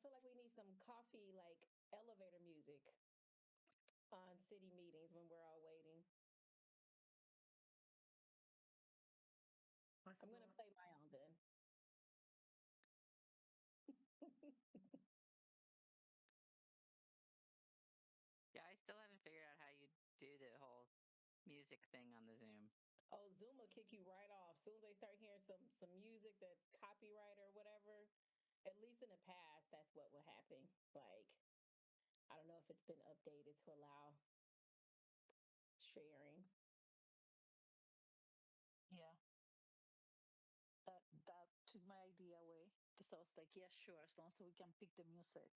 feel like we need some coffee, like elevator music on city meetings when we're all waiting. I'm gonna play my own then. Yeah, I still haven't figured out how you do the whole music thing on the Zoom. Oh, Zoom will kick you right off. As soon as they start hearing some music that's copyright or whatever. At least in the past, that's what would happen. Like, I don't know if it's been updated to allow sharing. Yeah, that took my idea away because I was like, yeah, sure, as long as we can pick the music.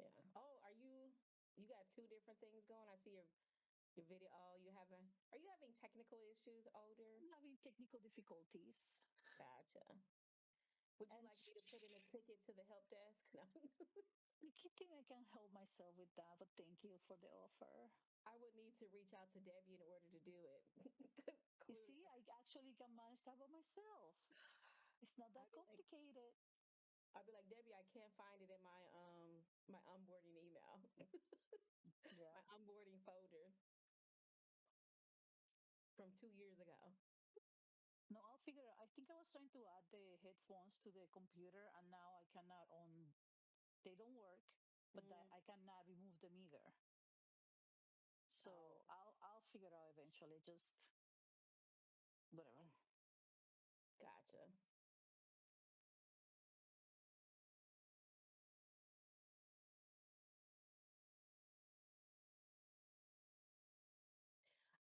Yeah. Oh, you got two different things going? I see your video. Oh, are you having technical issues, Older? I'm having technical difficulties. Gotcha. Would you And like me to put in a ticket to the help desk? No. I think I can help myself with that, but thank you for the offer. I would need to reach out to Debbie in order to do it. You see, I actually can manage that by myself. It's not that complicated. I'll be like, Debbie, I can't find it in my onboarding email. Yeah. My onboarding folder from 2 years ago. No, I'll figure it out. I think I was trying to add the headphones to the computer, and now I cannot on. They don't work, but I cannot remove them either. So I'll figure it out eventually. Just whatever. Gotcha.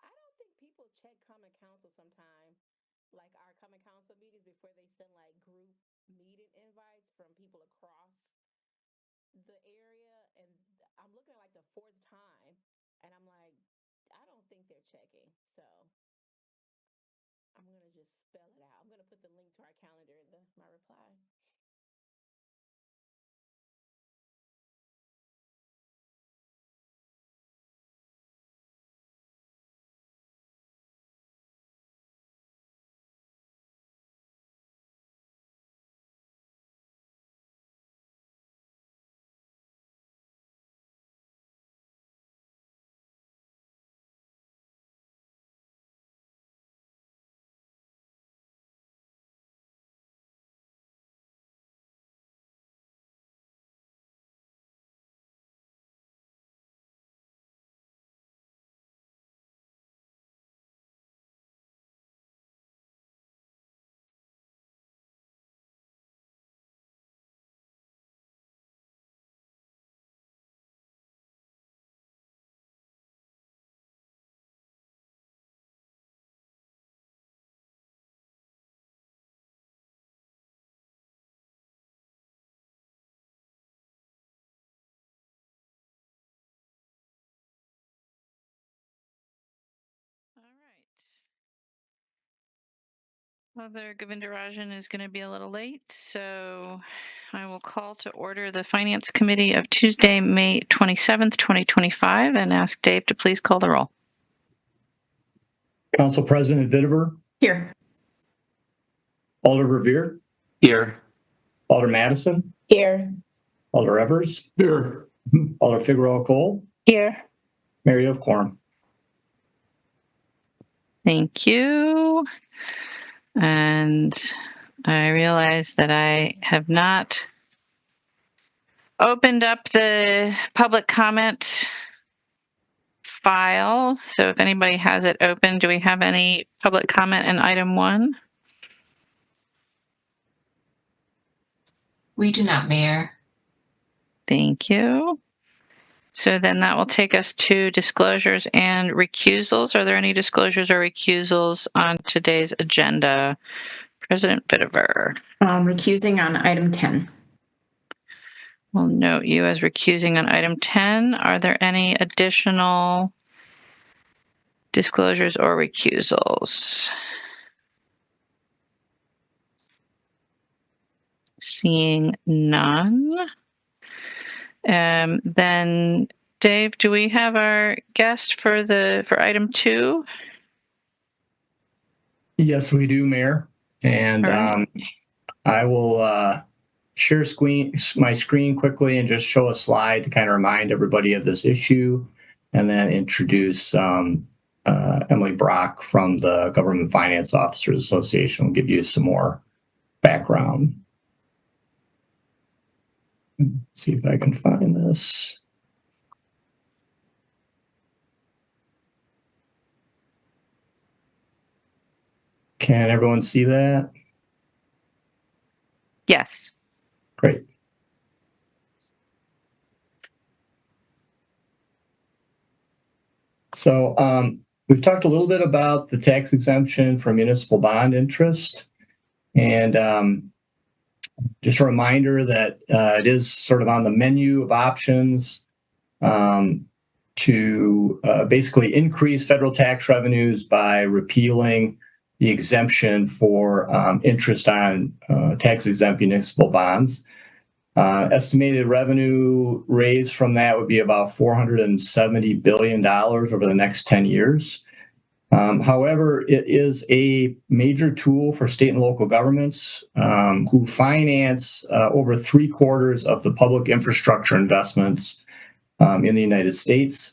I don't think people check common council sometime, like our common council meetings, before they send like group meeting invites from people across the area. And I'm looking at like the fourth time, and I'm like, I don't think they're checking. So I'm gonna just spell it out. I'm gonna put the link to our calendar in my reply. All right. Mother Govindarajan is going to be a little late, so I will call to order the Finance Committee of Tuesday, May 27th, 2025, and ask Dave to please call the roll. Council President Vitiver. Here. Alder Revere. Here. Alder Madison. Here. Alder Evers. Here. Alder Figueroa Cole. Here. Mary of Quorum. Thank you. And I realize that I have not opened up the public comment file. So if anybody has it open, do we have any public comment in item 1? We do not, Mayor. Thank you. So then that will take us to disclosures and recusals. Are there any disclosures or recusals on today's agenda? President Vitiver. Recusing on item 10. We'll note you as recusing on item 10. Are there any additional disclosures or recusals? Seeing none. Then Dave, do we have our guest for item 2? Yes, we do, Mayor. And right. I will share my screen quickly and just show a slide to kind of remind everybody of this issue, and then introduce Emily Brock from the Government Finance Officers Association. Will give you some more background. Let's see if I can find this. Can everyone see that? Yes. Great. So we've talked a little bit about the tax exemption for municipal bond interest. And just a reminder that it is sort of on the menu of options to basically increase federal tax revenues by repealing the exemption for interest on tax-exempt municipal bonds. Estimated revenue raised from that would be about $470 billion over the next 10 years. However, it is a major tool for state and local governments who finance over 3/4 of the public infrastructure investments in the United States.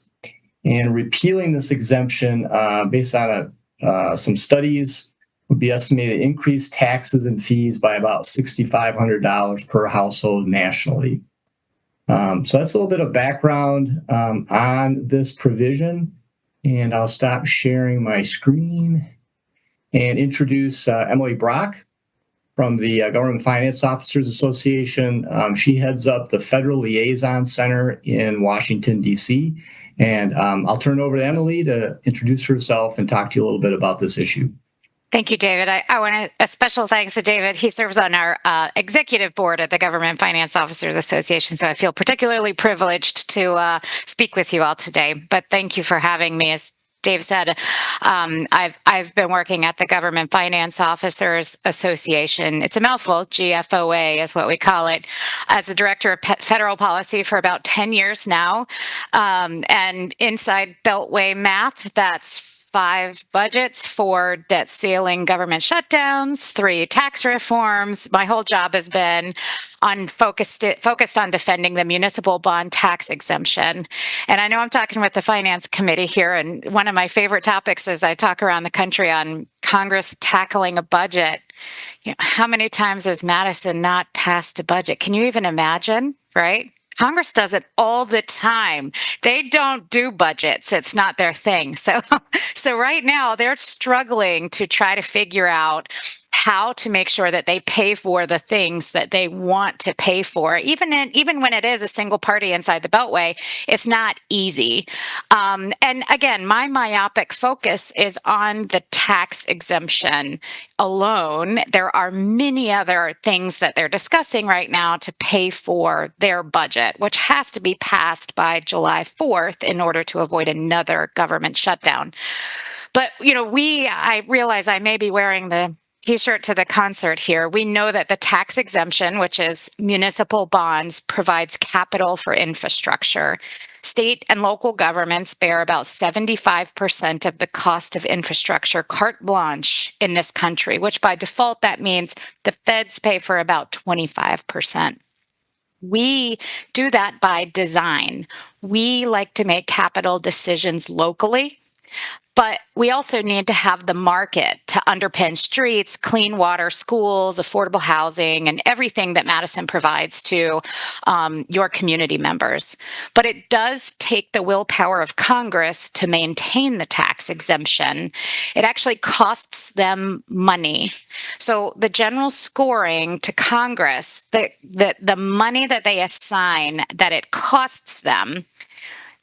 And repealing this exemption based on some studies would be estimated to increase taxes and fees by about $6,500 per household nationally. So that's a little bit of background on this provision. And I'll stop sharing my screen and introduce Emily Brock from the Government Finance Officers Association. She heads up the Federal Liaison Center in Washington, D.C. And I'll turn it over to Emily to introduce herself and talk to you a little bit about this issue. Thank you, David. I want a special thanks to David. He serves on our executive board at the Government Finance Officers Association, so I feel particularly privileged to speak with you all today. But thank you for having me. As Dave said, I've been working at the Government Finance Officers Association. It's a mouthful, GFOA is what we call it, as the director of federal policy for about 10 years now. And inside Beltway math, that's 5 budgets, 4 debt ceiling government shutdowns, 3 tax reforms. My whole job has been focused on defending the municipal bond tax exemption. And I know I'm talking with the Finance Committee here, and one of my favorite topics is I talk around the country on Congress tackling a budget. You know, how many times has Madison not passed a budget? Can you even imagine, right? Congress does it all the time. They don't do budgets. It's not their thing. So right now they're struggling to try to figure out how to make sure that they pay for the things that they want to pay for. Even when it is a single party inside the Beltway, it's not easy. And again, my myopic focus is on the tax exemption alone. There are many other things that they're discussing right now to pay for their budget, which has to be passed by July 4th in order to avoid another government shutdown. But, I realize I may be wearing the T-shirt to the concert here. We know that the tax exemption, which is municipal bonds, provides capital for infrastructure. State and local governments bear about 75% of the cost of infrastructure carte blanche in this country, which by default, that means the feds pay for about 25%. We do that by design. We like to make capital decisions locally, but we also need to have the market to underpin streets, clean water, schools, affordable housing, and everything that Madison provides to your community members. But it does take the willpower of Congress to maintain the tax exemption. It actually costs them money. So the general scoring to Congress, the money that they assign that it costs them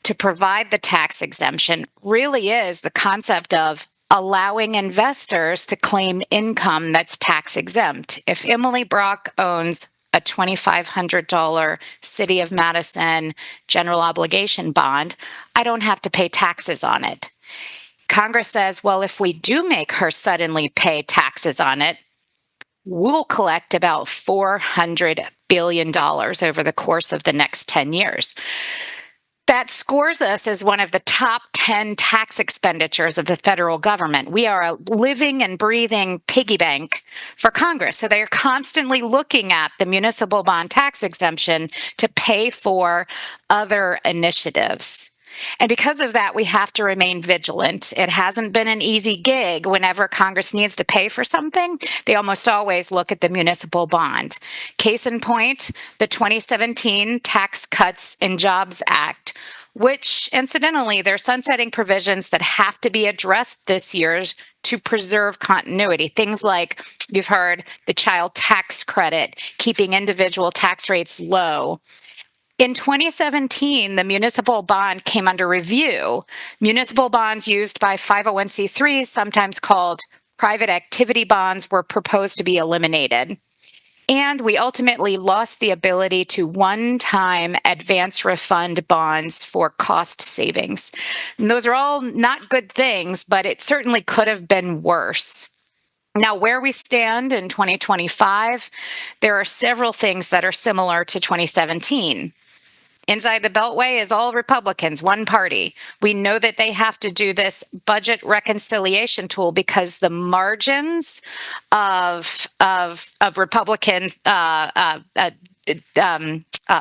to provide the tax exemption really is the concept of allowing investors to claim income that's tax exempt. If Emily Brock owns a $2,500 City of Madison general obligation bond, I don't have to pay taxes on it. Congress says, well, if we do make her suddenly pay taxes on it, we'll collect about $400 billion over the course of the next 10 years. that scores us as one of the top 10 tax expenditures of the federal government. We are a living and breathing piggy bank for Congress. So they're constantly looking at the municipal bond tax exemption to pay for other initiatives. And because of that, we have to remain vigilant. It hasn't been an easy gig. Whenever Congress needs to pay for something, they almost always look at the municipal bond. Case in point, the 2017 Tax Cuts and Jobs Act, which incidentally, there are sunsetting provisions that have to be addressed this year to preserve continuity. Things like, you've heard, the child tax credit, keeping individual tax rates low. In 2017, the municipal bond came under review. Municipal bonds used by 501c3s, sometimes called private activity bonds, were proposed to be eliminated. And we ultimately lost the ability to one-time advance refund bonds for cost savings. And those are all not good things, but it certainly could have been worse. Now, where we stand in 2025, there are several things that are similar to 2017. Inside the Beltway is all Republicans, one party. We know that they have to do this budget reconciliation tool because the margins of Republicans'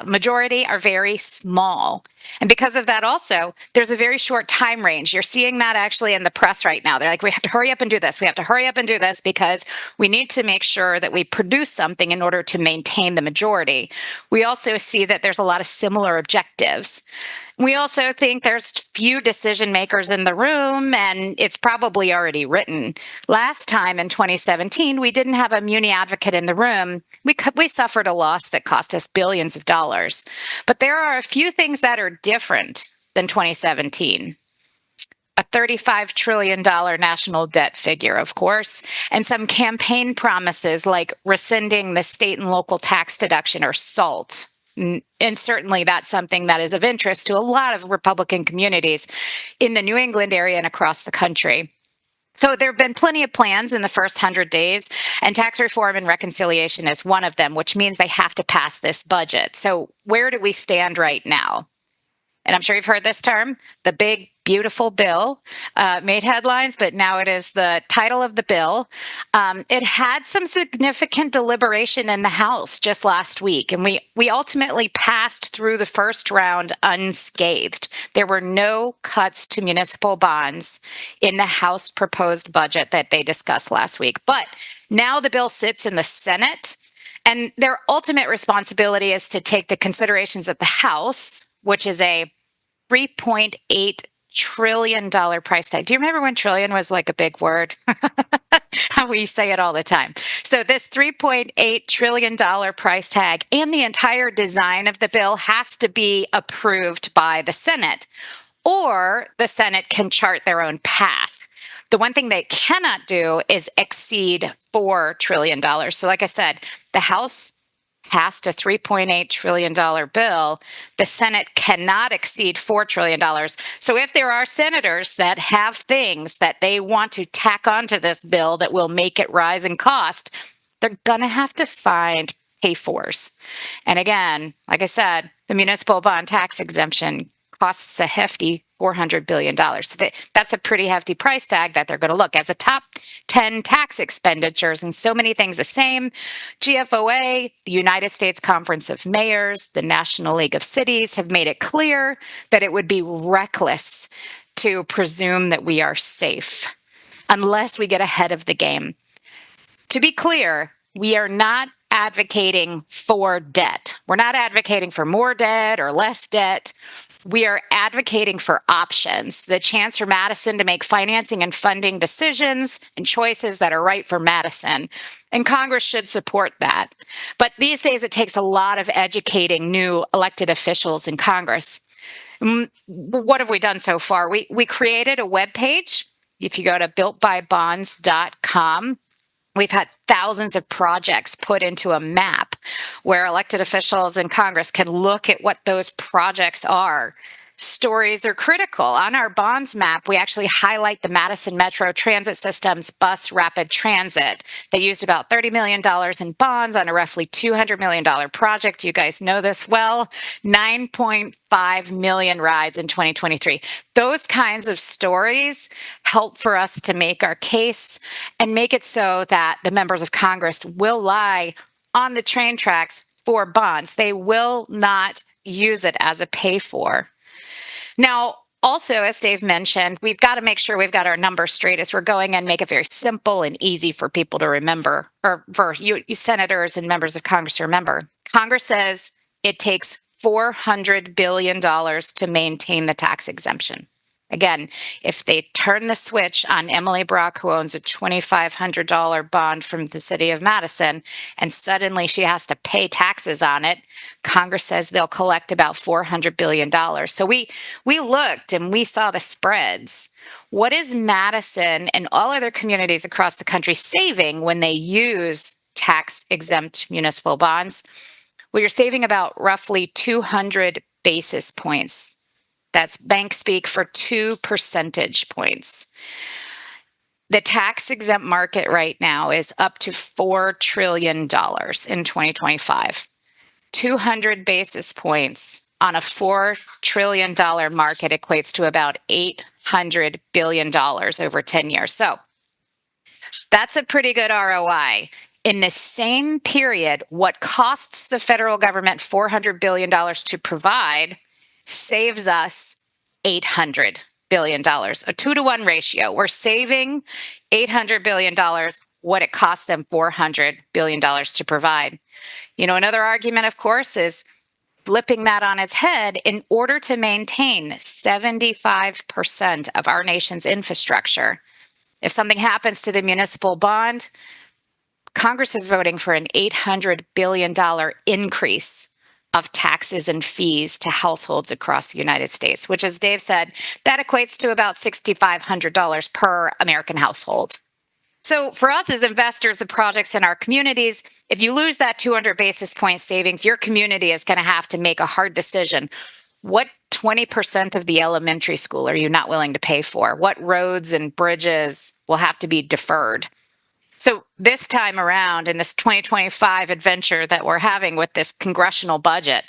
majority are very small. And because of that also, there's a very short time range. You're seeing that actually in the press right now. They're like, we have to hurry up and do this. We have to hurry up and do this because we need to make sure that we produce something in order to maintain the majority. We also see that there's a lot of similar objectives. We also think there's few decision makers in the room, and it's probably already written. Last time in 2017, we didn't have a muni advocate in the room. We suffered a loss that cost us billions of dollars. But there are a few things that are different than 2017. A $35 trillion national debt figure, of course, and some campaign promises like rescinding the state and local tax deduction, or SALT. And certainly that's something that is of interest to a lot of Republican communities in the New England area and across the country. So there have been plenty of plans in the first 100 days, and tax reform and reconciliation is one of them, which means they have to pass this budget. So where do we stand right now? And I'm sure you've heard this term, the big, beautiful bill, made headlines, but now it is the title of the bill. It had some significant deliberation in the House just last week, and we ultimately passed through the first round unscathed. There were no cuts to municipal bonds in the House proposed budget that they discussed last week. But now the bill sits in the Senate, and their ultimate responsibility is to take the considerations of the House, which is a $3.8 trillion price tag. Do you remember when trillion was like a big word? We say it all the time. So this $3.8 trillion price tag and the entire design of the bill has to be approved by the Senate, or the Senate can chart their own path. The one thing they cannot do is exceed $4 trillion. So like I said, the House passed a $3.8 trillion bill. The Senate cannot exceed $4 trillion. So if there are senators that have things that they want to tack onto this bill that will make it rise in cost, they're going to have to find pay-fors. And again, like I said, the municipal bond tax exemption costs a hefty $400 billion. So that's a pretty hefty price tag that they're going to look as a top 10 tax expenditures, and so many things the same. GFOA, the United States Conference of Mayors, the National League of Cities have made it clear that it would be reckless to presume that we are safe unless we get ahead of the game. To be clear, we are not advocating for debt. We're not advocating for more debt or less debt. We are advocating for options, the chance for Madison to make financing and funding decisions and choices that are right for Madison. And Congress should support that. But these days, it takes a lot of educating new elected officials in Congress. What have we done so far? We created a webpage. If you go to builtbybonds.com, we've had thousands of projects put into a map where elected officials in Congress can look at what those projects are. stories are critical. On our bonds map, we actually highlight the Madison Metro Transit System's bus rapid transit. They used about $30 million in bonds on a roughly $200 million project. You guys know this well. 9.5 million rides in 2023. Those kinds of stories help for us to make our case and make it so that the members of Congress will lie on the train tracks for bonds. They will not use it as a pay for. Now, also, as Dave mentioned, we've got to make sure we've got our numbers straight as we're going and make it very simple and easy for people to remember, or for you senators and members of Congress to remember. Congress says it takes $400 billion to maintain the tax exemption. Again, if they turn the switch on Emily Brock, who owns a $2,500 bond from the city of Madison, and suddenly she has to pay taxes on it, Congress says they'll collect about $400 billion. So we looked and we saw the spreads. What is Madison and all other communities across the country saving when they use tax-exempt municipal bonds? Well, you're saving about roughly 200 basis points. That's bank speak for 2 percentage points. The tax-exempt market right now is up to $4 trillion in 2025. 200 basis points on a $4 trillion market equates to about $800 billion over 10 years. So that's a pretty good ROI. In the same period, what costs the federal government $400 billion to provide saves us $800 billion, a 2-to-1 ratio. We're saving $800 billion, what it costs them $400 billion to provide. You know, another argument, of course, is flipping that on its head. In order to maintain 75% of our nation's infrastructure, if something happens to the municipal bond, Congress is voting for an $800 billion increase of taxes and fees to households across the United States, which, as Dave said, that equates to about $6,500 per American household. So for us as investors of projects in our communities, if you lose that 200 basis point savings, your community is going to have to make a hard decision. What 20% of the elementary school are you not willing to pay for? What roads and bridges will have to be deferred? So this time around, in this 2025 adventure that we're having with this congressional budget,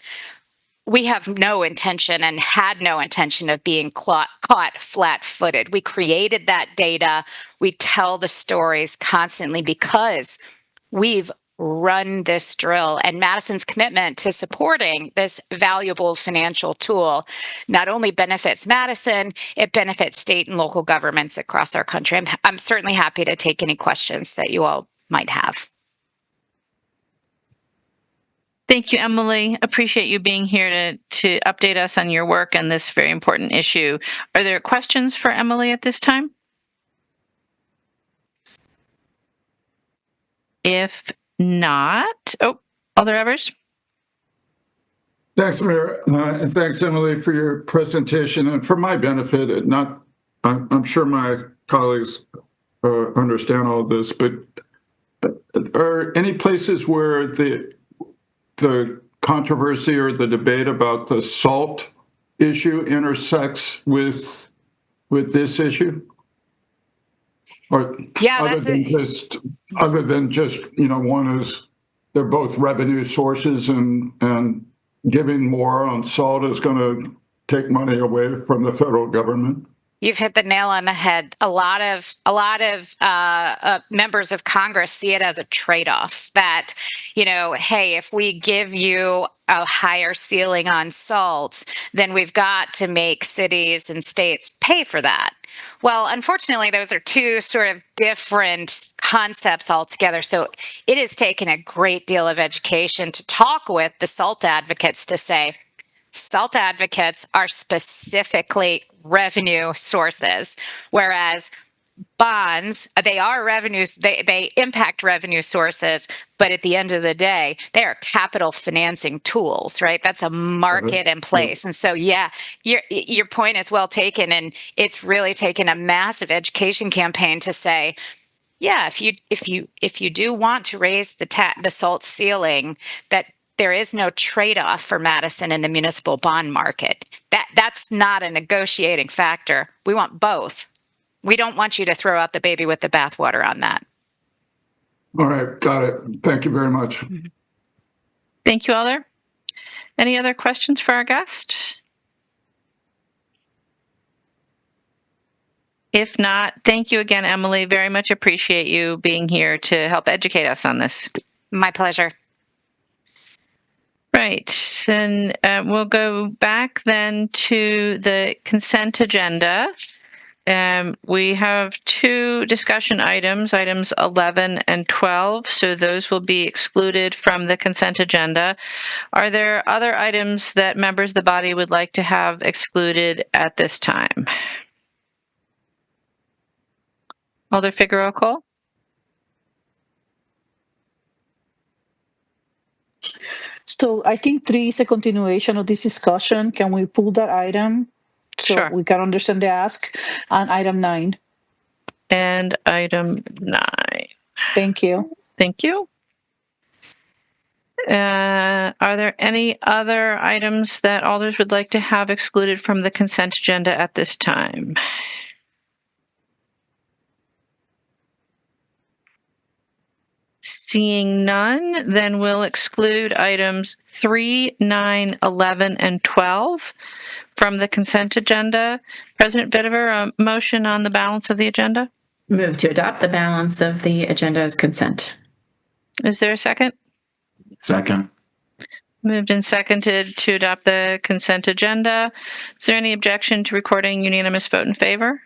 we have no intention and had no intention of being caught flat-footed. We created that data. We tell the stories constantly because we've run this drill, and Madison's commitment to supporting this valuable financial tool not only benefits Madison, it benefits state and local governments across our country. I'm certainly happy to take any questions that you all might have. Thank you, Emily. Appreciate you being here to update us on your work on this very important issue. Are there questions for Emily at this time? If not, Alder Evers? Thanks, Mayor, and thanks, Emily, for your presentation. And for my benefit, I'm sure my colleagues understand all this, but are any places where the controversy or the debate about the SALT issue intersects with this issue? Or yeah, other than just one is they're both revenue sources, and giving more on SALT is going to take money away from the federal government. You've hit the nail on the head. A lot of members of Congress see it as a trade-off that, hey, if we give you a higher ceiling on SALT, then we've got to make cities and states pay for that. Well, unfortunately, those are two sort of different concepts altogether. So it has taken a great deal of education to talk with the SALT advocates to say, SALT advocates are specifically revenue sources, whereas bonds, they are revenues, they impact revenue sources, but at the end of the day, they are capital financing tools, right? That's a market in place. And so, yeah, your point is well taken, and it's really taken a massive education campaign to say, yeah, if you do want to raise the SALT ceiling, that there is no trade-off for Madison in the municipal bond market. That's not a negotiating factor. We want both. We don't want you to throw out the baby with the bathwater on that. All right, got it. Thank you very much. Thank you, Alder. Any other questions for our guest? If not, thank you again, Emily. Very much appreciate you being here to help educate us on this. My pleasure. Right, and we'll go back then to the consent agenda. We have two discussion items, items 11 and 12, so those will be excluded from the consent agenda. Are there other items that members of the body would like to have excluded at this time? Alder Figueroa-Cole? So I think 3 is a continuation of this discussion. Can we pull that item so Sure. we can understand the ask? And item 9. And item 9. Thank you. Thank you. Are there any other items that alders would like to have excluded from the consent agenda at this time? Seeing none, then we'll exclude items 3, 9, 11, and 12 from the consent agenda. President Bittiver, a motion on the balance of the agenda? Move to adopt the balance of the agenda as consent. Is there a second? Second. Moved and seconded to adopt the consent agenda. Is there any objection to recording unanimous vote in favor?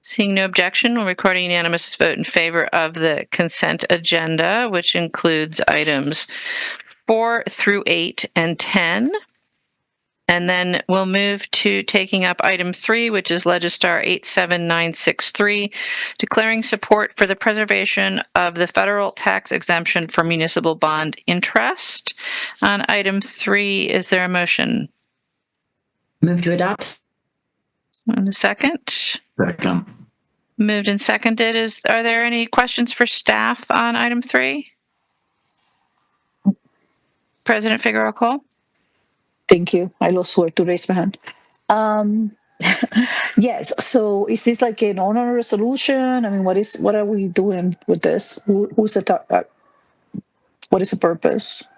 Seeing no objection, we'll record a unanimous vote in favor of the consent agenda, which includes items 4 through 8 and 10. And then we'll move to taking up item 3, which is Legistar 87963, declaring support for the preservation of the federal tax exemption for municipal bond interest. On item 3, is there a motion? Move to adopt. And a second? Second. Moved and seconded. Are there any questions for staff on item 3? President Figueroa-Cole? Thank you. I lost where to raise my hand. Yes. So is this like an honor resolution? I mean, what are we doing with this? Who's the what is the purpose?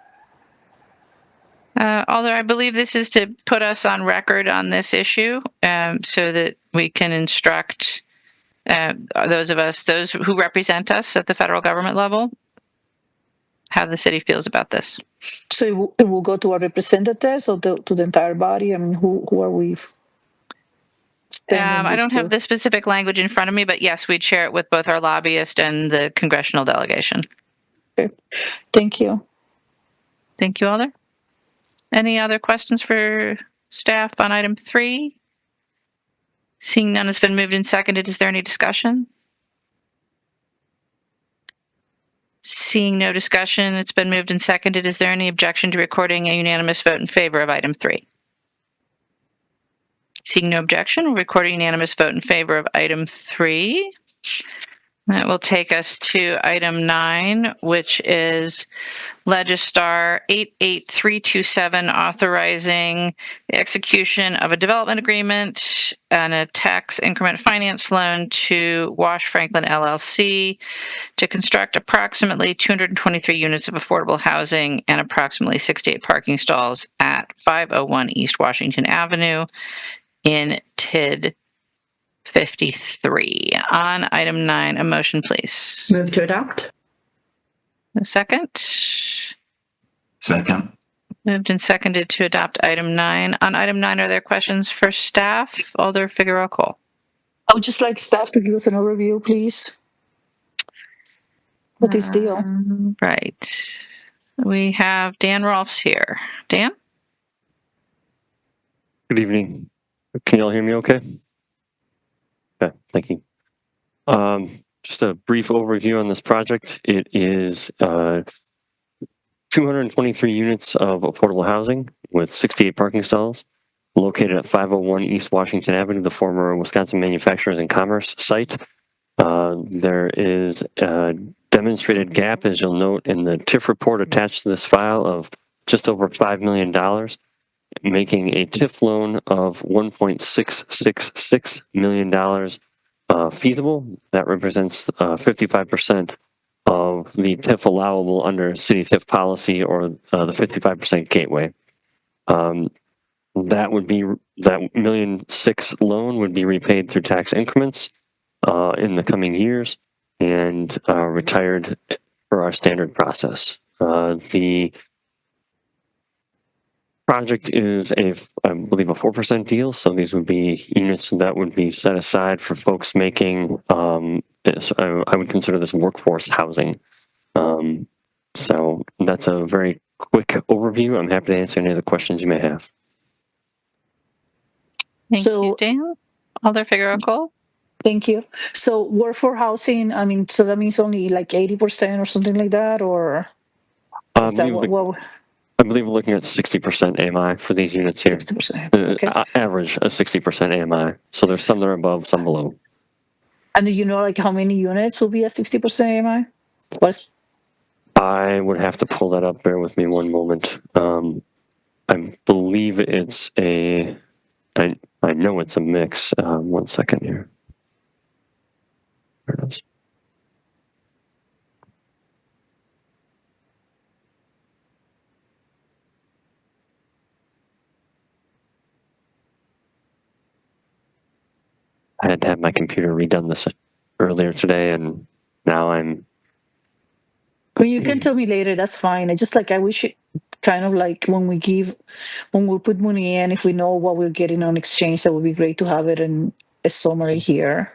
Although I believe this is to put us on record on this issue, so that we can instruct those who represent us at the federal government level, how the city feels about this. So it will go to our representatives or to the entire body? I mean, who are we? I don't have the specific language in front of me, but yes, we'd share it with both our lobbyist and the congressional delegation. Okay. Thank you. Thank you, Alder. Any other questions for staff on item 3? Seeing none has been moved and seconded. Is there any discussion? Seeing no discussion, it's been moved and seconded. Is there any objection to recording a unanimous vote in favor of item 3? Seeing no objection, recording unanimous vote in favor of item 3. That will take us to item 9, which is Legistar 88327, authorizing the execution of a development agreement and a tax increment finance loan to Wash Franklin LLC to construct approximately 223 units of affordable housing and approximately 68 parking stalls at 501 East Washington Avenue in TID 53. On item 9, a motion, please. Move to adopt. A second? Second. Moved and seconded to adopt item 9. On item 9, are there questions for staff? Alder Figueroa-Cole. I would just like staff to give us an overview, please. What is the deal? Right. We have Dan Rolfs here. Dan? Good evening. Can you all hear me okay? Okay, thank you. Just a brief overview on this project. It is 223 units of affordable housing with 68 parking stalls located at 501 East Washington Avenue, the former Wisconsin Manufacturers and Commerce site. There is a demonstrated gap, as you'll note in the TIF report attached to this file, of just over $5 million, making a TIF loan of $1.666 million feasible. That represents 55% of the TIF allowable under city TIF policy, or the 55% gateway. That $1.6 million loan would be repaid through tax increments in the coming years and retired for our standard process. The project is I believe, a 4% deal. So these would be units that would be set aside for folks making, I would consider this workforce housing. So that's a very quick overview. I'm happy to answer any of the questions you may have. Thank you, Dan. Alder Figueroa Cole. Thank you. So workforce housing, I mean, so that means only like 80% or something like that, or is that I believe we're looking at 60% AMI for these units here. 60%, okay. Average of 60% AMI. So there's some that are above, some below. And do you know like how many units will be at 60% AMI? I would have to pull that up. Bear with me one moment. I believe it's I know it's a mix. 1 second here. There it is. I had to have my computer redone this earlier today, and now I'm. Well, you can tell me later. That's fine. I just like, I wish it kind of like when we put money in, if we know what we're getting on exchange, that would be great to have it in a summary here.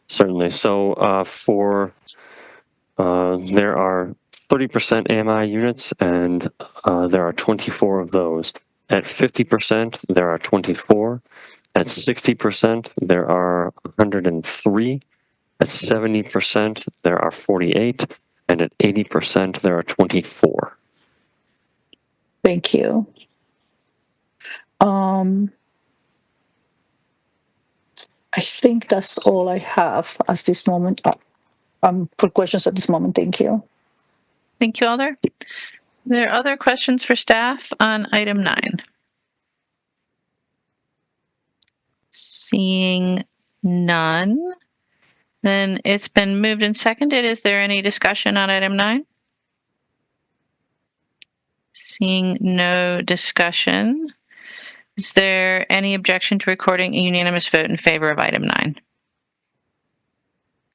Certainly. So there are 30% AMI units, and there are 24 of those. At 50%, there are 24. At 60%, there are 103. At 70%, there are 48. And at 80%, there are 24. Thank you. I think that's all I have at this moment. For questions at this moment. Thank you. Thank you, Alder. Are there other questions for staff on item 9? Seeing none, then it's been moved and seconded. Is there any discussion on item 9? Seeing no discussion, is there any objection to recording a unanimous vote in favor of item 9?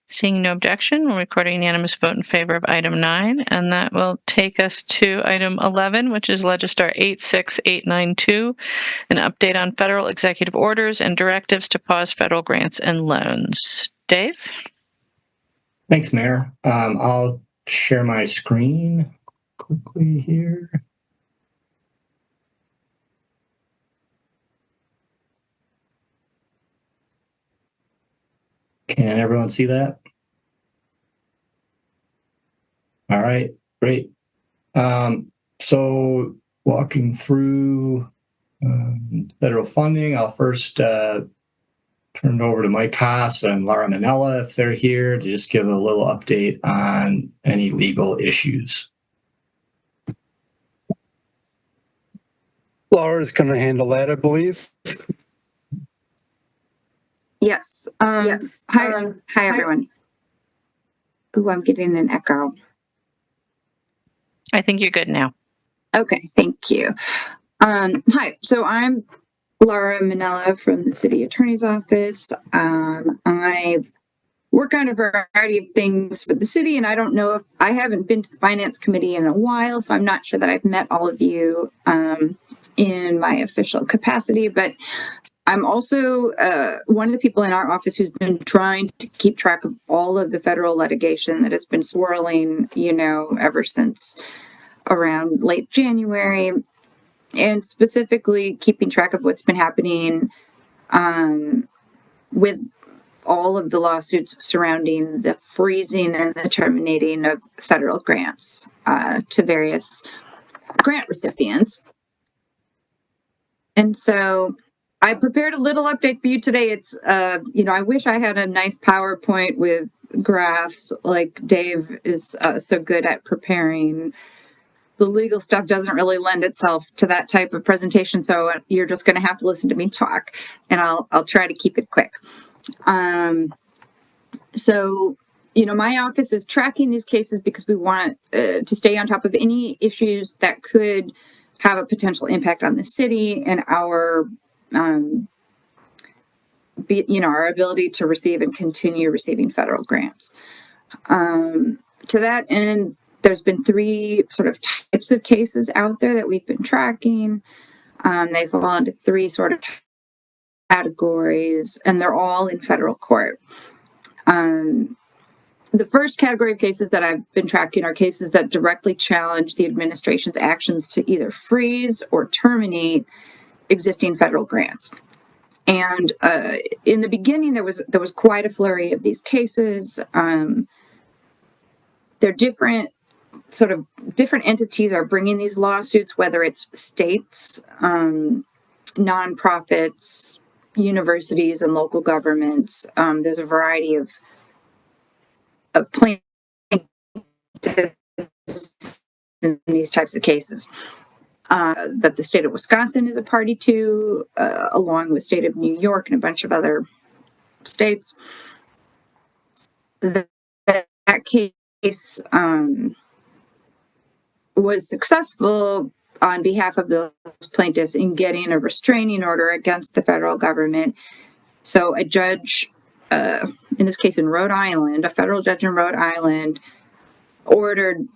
Seeing no objection, we're recording a unanimous vote in favor of item 9, and that will take us to item 11, which is Legistar 86892, an update on federal executive orders and directives to pause federal grants and loans. Dave? Thanks, Mayor. I'll share my screen quickly here. Can everyone see that? All right, great. So walking through federal funding, I'll first turn it over to Mike Haas and Laura Minella if they're here to just give a little update on any legal issues. Laura's going to handle that, I believe. Yes. Hi, everyone. Ooh, I'm getting an echo. I think you're good now. Okay, thank you. Hi, so I'm Laura Minella from the City Attorney's Office. I work on a variety of things for the city, and I don't know if I haven't been to the Finance Committee in a while, so I'm not sure that I've met all of you in my official capacity, but I'm also one of the people in our office who's been trying to keep track of all of the federal litigation that has been swirling, ever since around late January, and specifically keeping track of what's been happening with all of the lawsuits surrounding the freezing and the terminating of federal grants to various grant recipients. And so I prepared a little update for you today. It's, I wish I had a nice PowerPoint with graphs like Dave is so good at preparing. The legal stuff doesn't really lend itself to that type of presentation, so you're just going to have to listen to me talk, and I'll try to keep it quick. So, my office is tracking these cases because we want to stay on top of any issues that could have a potential impact on the city and our our ability to receive and continue receiving federal grants. To that end, there's been 3 sort of types of cases out there that we've been tracking. They fall into 3 sort of categories, and they're all in federal court. The first category of cases that I've been tracking are cases that directly challenge the administration's actions to either freeze or terminate existing federal grants. And in the beginning, there was quite a flurry of these cases. They're different entities are bringing these lawsuits, whether it's states, nonprofits, universities, and local governments. There's a variety of plaintiffs in these types of cases that the state of Wisconsin is a party to, along with state of New York and a bunch of other states. That case was successful on behalf of those plaintiffs in getting a restraining order against the federal government. So a judge, in this case in Rhode Island, a federal judge in Rhode Island, ordered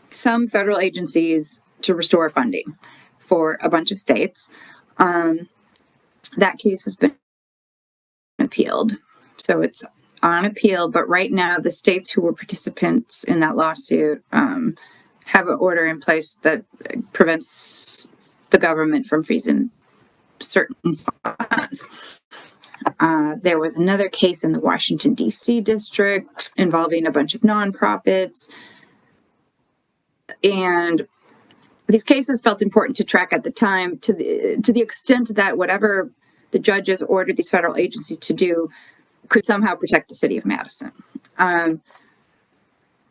some federal agencies to restore funding for a bunch of states. That case has been appealed. So it's on appeal, but right now the states who were participants in that lawsuit have an order in place that prevents the government from freezing certain funds. There was another case in the Washington, D.C. district involving a bunch of nonprofits. And these cases felt important to track at the time to the extent that whatever the judges ordered these federal agencies to do could somehow protect the city of Madison.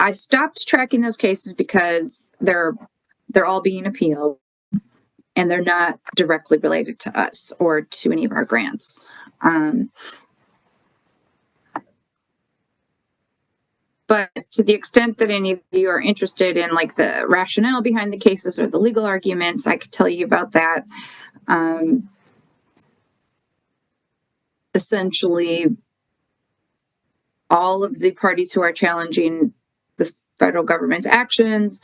I stopped tracking those cases because they're all being appealed and they're not directly related to us or to any of our grants. But to the extent that any of you are interested in like the rationale behind the cases or the legal arguments, I could tell you about that. Essentially, all of the parties who are challenging the federal government's actions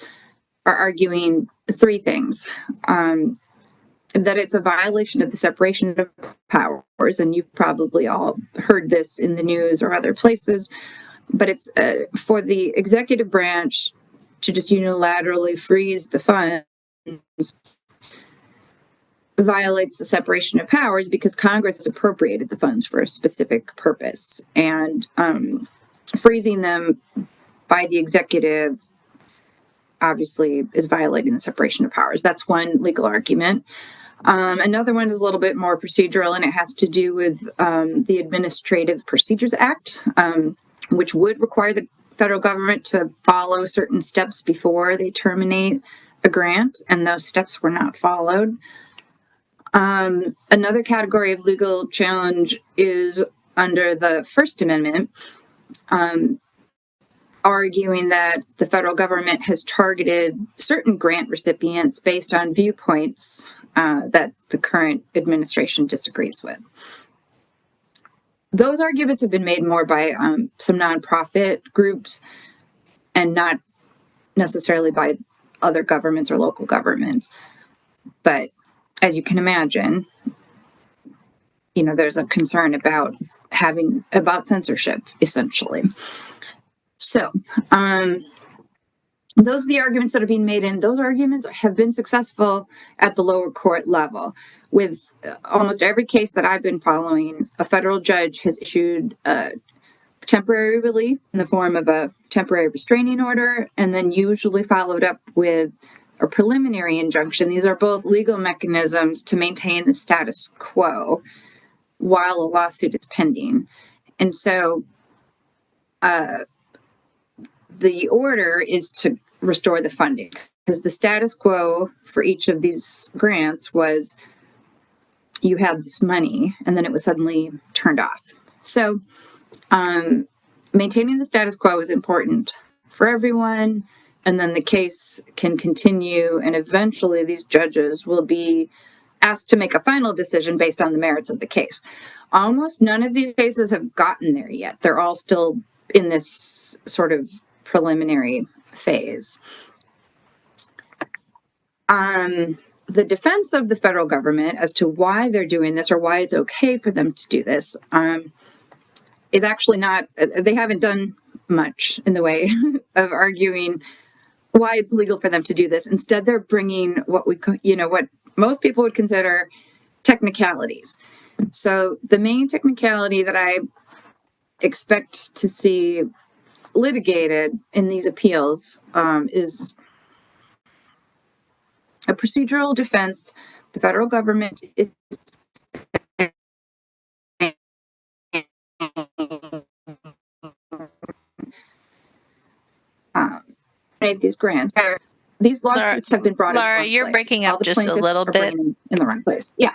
are arguing 3 things. That it's a violation of the separation of powers, and you've probably all heard this in the news or other places, but it's for the executive branch to just unilaterally freeze the funds violates the separation of powers because Congress has appropriated the funds for a specific purpose, and freezing them by the executive obviously is violating the separation of powers. That's one legal argument. Another one is a little bit more procedural, and it has to do with the Administrative Procedures Act, which would require the federal government to follow certain steps before they terminate a grant, and those steps were not followed. Another category of legal challenge is under the First Amendment, arguing that the federal government has targeted certain grant recipients based on viewpoints that the current administration disagrees with. Those arguments have been made more by some nonprofit groups and not necessarily by other governments or local governments. But as you can imagine, there's a concern about censorship, essentially. So, those are the arguments that are being made, and those arguments have been successful at the lower court level. With almost every case that I've been following, a federal judge has issued temporary relief in the form of a temporary restraining order, and then usually followed up with a preliminary injunction. These are both legal mechanisms to maintain the status quo while a lawsuit is pending. And so the order is to restore the funding, because the status quo for each of these grants was you had this money and then it was suddenly turned off. So maintaining the status quo is important for everyone, and then the case can continue, and eventually these judges will be asked to make a final decision based on the merits of the case. Almost none of these cases have gotten there yet. They're all still in this sort of preliminary phase. The defense of the federal government as to why they're doing this or why it's okay for them to do this is actually not, they haven't done much in the way of arguing why it's legal for them to do this. Instead, they're bringing what what most people would consider technicalities. So the main technicality that I expect to see litigated in these appeals is a procedural defense. The federal government is made these grants. These lawsuits have been brought. Laura, you're breaking up just a little bit. In the wrong place. Yeah,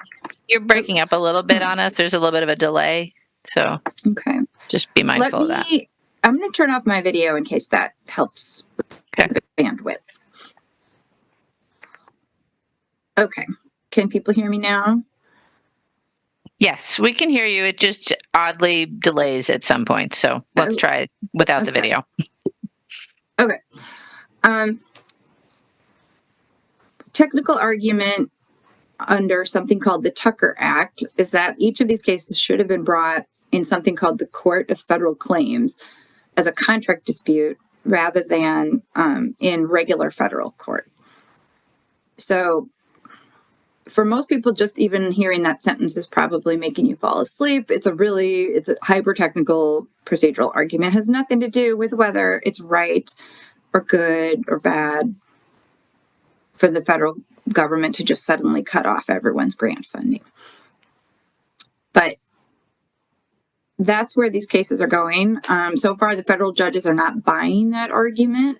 you're breaking up a little bit on us. There's a little bit of a delay, so okay. Just be mindful of that. I'm going to turn off my video in case that helps with bandwidth. Okay. Can people hear me now? Yes, we can hear you. It just oddly delays at some point. So let's try it without the video. Okay. Technical argument under something called the Tucker Act is that each of these cases should have been brought in something called the Court of Federal Claims as a contract dispute rather than in regular federal court. So for most people, just even hearing that sentence is probably making you fall asleep. It's a hyper-technical procedural argument. It has nothing to do with whether it's right or good or bad for the federal government to just suddenly cut off everyone's grant funding. But that's where these cases are going. So far, the federal judges are not buying that argument,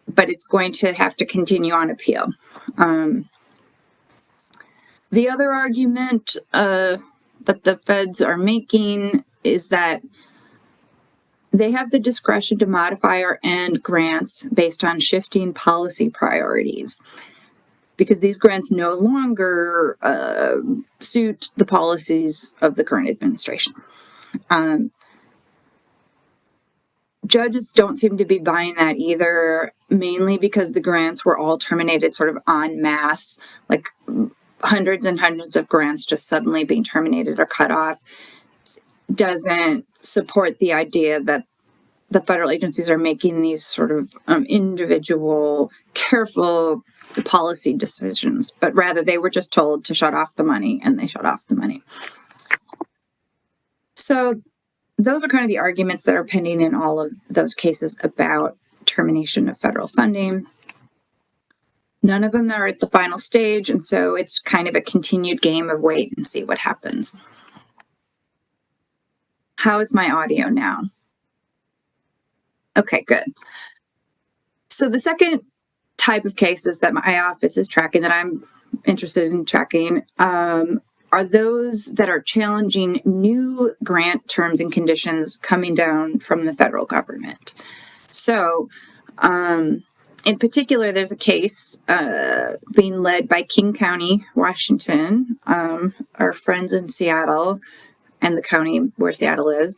but it's going to have to continue on appeal. The other argument that the feds are making is that they have the discretion to modify or end grants based on shifting policy priorities, because these grants no longer suit the policies of the current administration. Judges don't seem to be buying that either, mainly because the grants were all terminated sort of en masse, like hundreds and hundreds of grants just suddenly being terminated or cut off doesn't support the idea that the federal agencies are making these sort of individual, careful policy decisions, but rather they were just told to shut off the money, and they shut off the money. So those are kind of the arguments that are pending in all of those cases about termination of federal funding. None of them are at the final stage, and so it's kind of a continued game of wait and see what happens. How is my audio now? Okay, good. So the second type of cases that my office is tracking, that I'm interested in tracking, are those that are challenging new grant terms and conditions coming down from the federal government. So, in particular, there's a case being led by King County, Washington, our friends in Seattle and the county where Seattle is.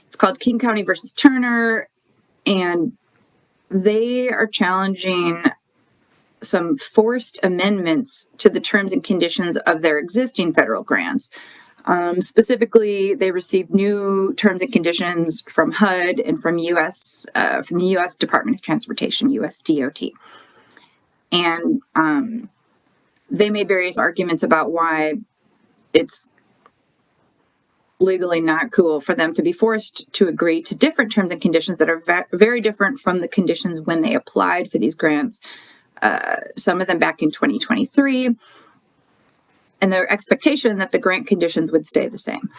It's called King County versus Turner, and they are challenging some forced amendments to the terms and conditions of their existing federal grants. Specifically, they received new terms and conditions from HUD and from the U.S. Department of Transportation, USDOT. And they made various arguments about why it's legally not cool for them to be forced to agree to different terms and conditions that are very different from the conditions when they applied for these grants, some of them back in 2023. And their expectation that the grant conditions would stay the same.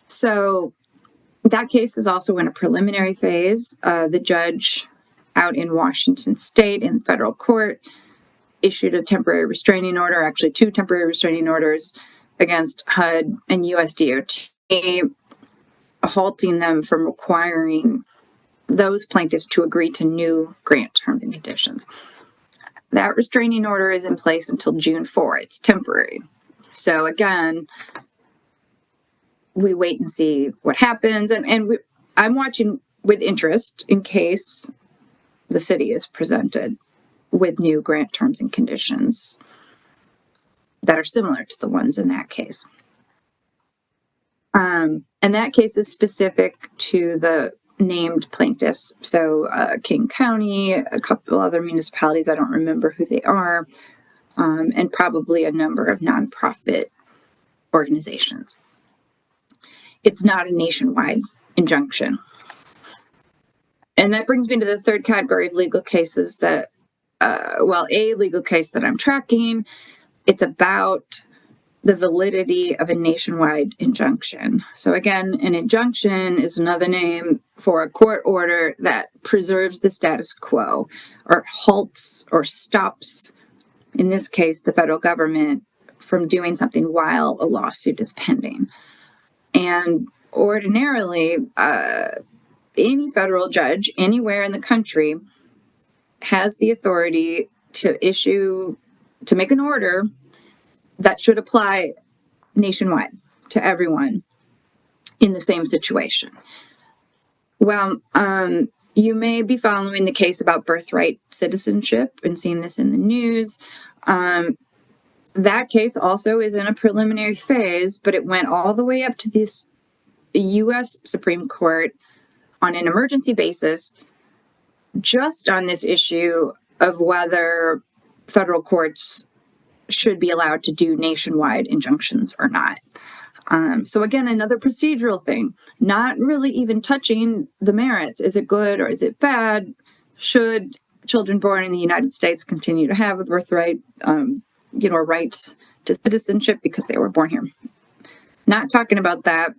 So That case is also in a preliminary phase. The judge out in Washington State in federal court issued a temporary restraining order, actually 2 temporary restraining orders against HUD and USDOT, halting them from requiring those plaintiffs to agree to new grant terms and conditions. That restraining order is in place until June 4. It's temporary. So again, we wait and see what happens. I'm watching with interest in case the city is presented with new grant terms and conditions that are similar to the ones in that case. And that case is specific to the named plaintiffs. So King County, a couple other municipalities, I don't remember who they are, and probably a number of nonprofit organizations. It's not a nationwide injunction. And that brings me to the third category of legal cases that, a legal case that I'm tracking. It's about the validity of a nationwide injunction. So again, an injunction is another name for a court order that preserves the status quo or halts or stops, in this case, the federal government from doing something while a lawsuit is pending. And ordinarily, any federal judge anywhere in the country has the authority to make an order that should apply nationwide to everyone in the same situation. Well, you may be following the case about birthright citizenship and seeing this in the news. That case also is in a preliminary phase, but it went all the way up to this U.S. Supreme Court on an emergency basis, just on this issue of whether federal courts should be allowed to do nationwide injunctions or not. So again, another procedural thing, not really even touching the merits. Is it good or is it bad? Should children born in the United States continue to have a birthright, a right to citizenship because they were born here? Not talking about that,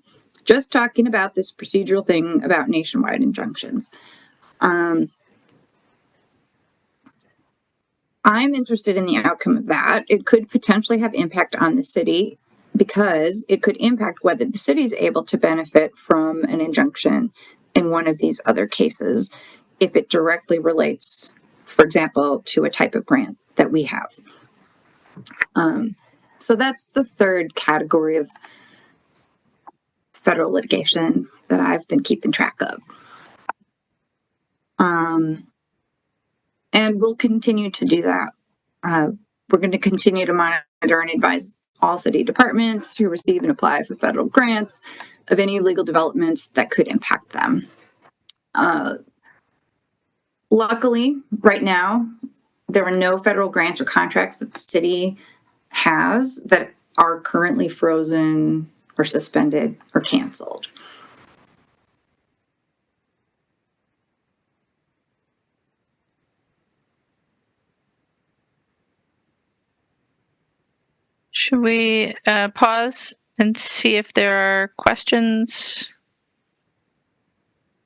just talking about this procedural thing about nationwide injunctions. I'm interested in the outcome of that. It could potentially have impact on the city because it could impact whether the city is able to benefit from an injunction in one of these other cases if it directly relates, for example, to a type of grant that we have. So that's the third category of federal litigation that I've been keeping track of. And we'll continue to do that. We're going to continue to monitor and advise all city departments who receive and apply for federal grants of any legal developments that could impact them. Luckily, right now, there are no federal grants or contracts that the city has that are currently frozen or suspended or canceled. Should we pause and see if there are questions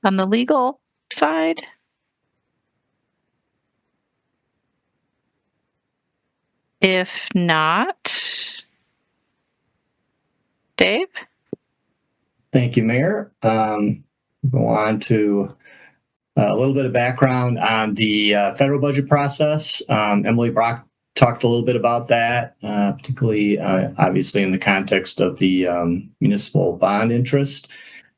on the legal side? If not, Dave? Thank you, Mayor. Go on to a little bit of background on the federal budget process. Emily Brock talked a little bit about that, particularly obviously in the context of the municipal bond interest.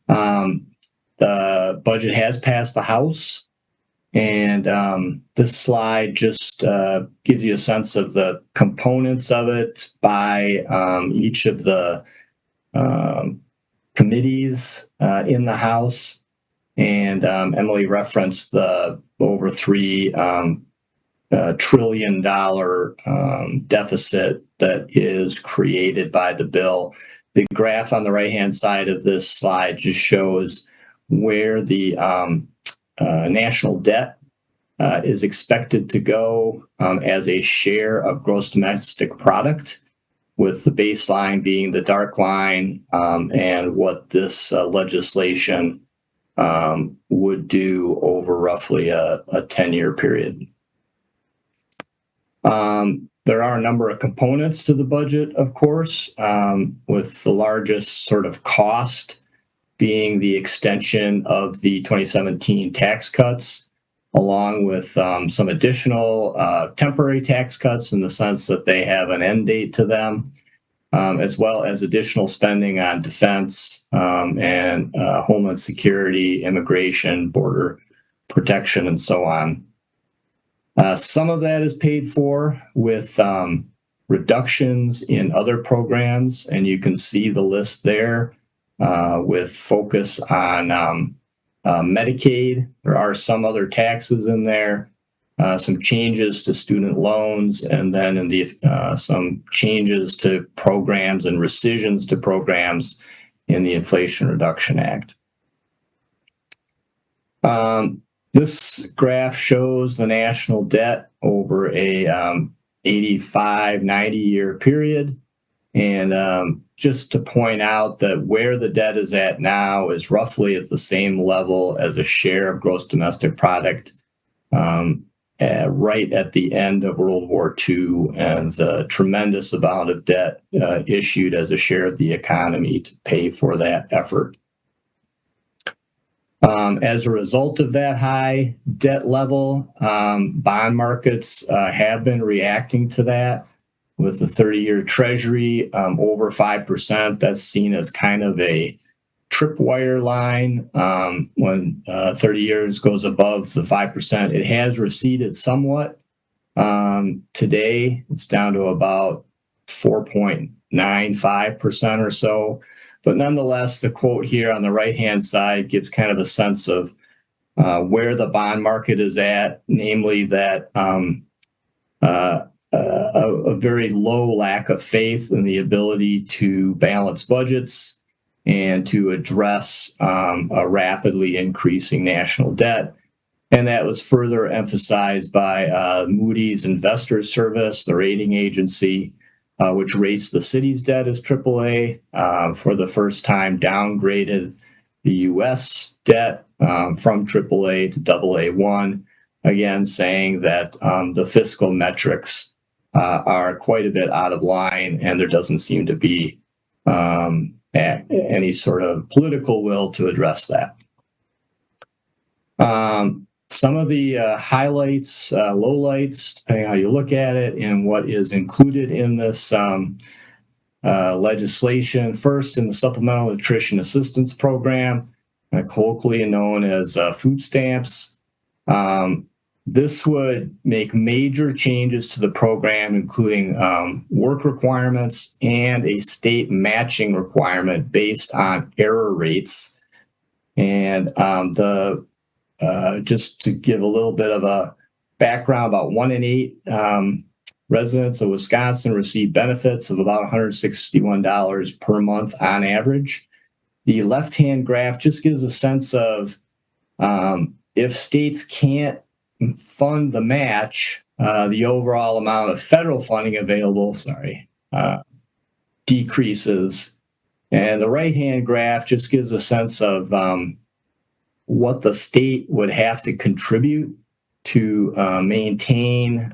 The budget has passed the House, and this slide just gives you a sense of the components of it by each of the committees in the House. And Emily referenced the over $3 trillion deficit that is created by the bill. The graph on the right-hand side of this slide just shows where the national debt is expected to go as a share of gross domestic product, with the baseline being the dark line, and what this legislation would do over roughly a 10-year period. There are a number of components to the budget, of course, with the largest sort of cost being the extension of the 2017 tax cuts, along with some additional temporary tax cuts in the sense that they have an end date to them, as well as additional spending on defense and homeland security, immigration, border protection, and so on. Some of that is paid for with reductions in other programs, and you can see the list there with focus on Medicaid. There are some other taxes in there, some changes to student loans, and then in the some changes to programs and rescissions to programs in the Inflation Reduction Act. This graph shows the national debt over a 85, 90-year period. And just to point out that where the debt is at now is roughly at the same level as a share of gross domestic product right at the end of World War II, and the tremendous amount of debt issued as a share of the economy to pay for that effort. As a result of that high debt level, bond markets have been reacting to that. With the 30-year Treasury over 5%, that's seen as kind of a tripwire line. When 30 years goes above the 5%, it has receded somewhat. Today, it's down to about 4.95% or so. But nonetheless, the quote here on the right-hand side gives kind of a sense of where the bond market is at, namely that a very low lack of faith in the ability to balance budgets and to address a rapidly increasing national debt. And that was further emphasized by Moody's Investors Service, the rating agency, which rates the city's debt as AAA, for the first time downgraded the U.S. debt from AAA to AA1, again saying that the fiscal metrics are quite a bit out of line, and there doesn't seem to be any sort of political will to address that. Some of the highlights, lowlights, depending on how you look at it, and what is included in this legislation. First, in the Supplemental Nutrition Assistance Program, colloquially known as food stamps. This would make major changes to the program, including work requirements and a state matching requirement based on error rates. And just to give a little bit of a background, about 1 in 8 residents of Wisconsin receive benefits of about $161 per month on average. The left-hand graph just gives a sense of if states can't fund the match, the overall amount of federal funding available, decreases. And the right-hand graph just gives a sense of what the state would have to contribute to maintain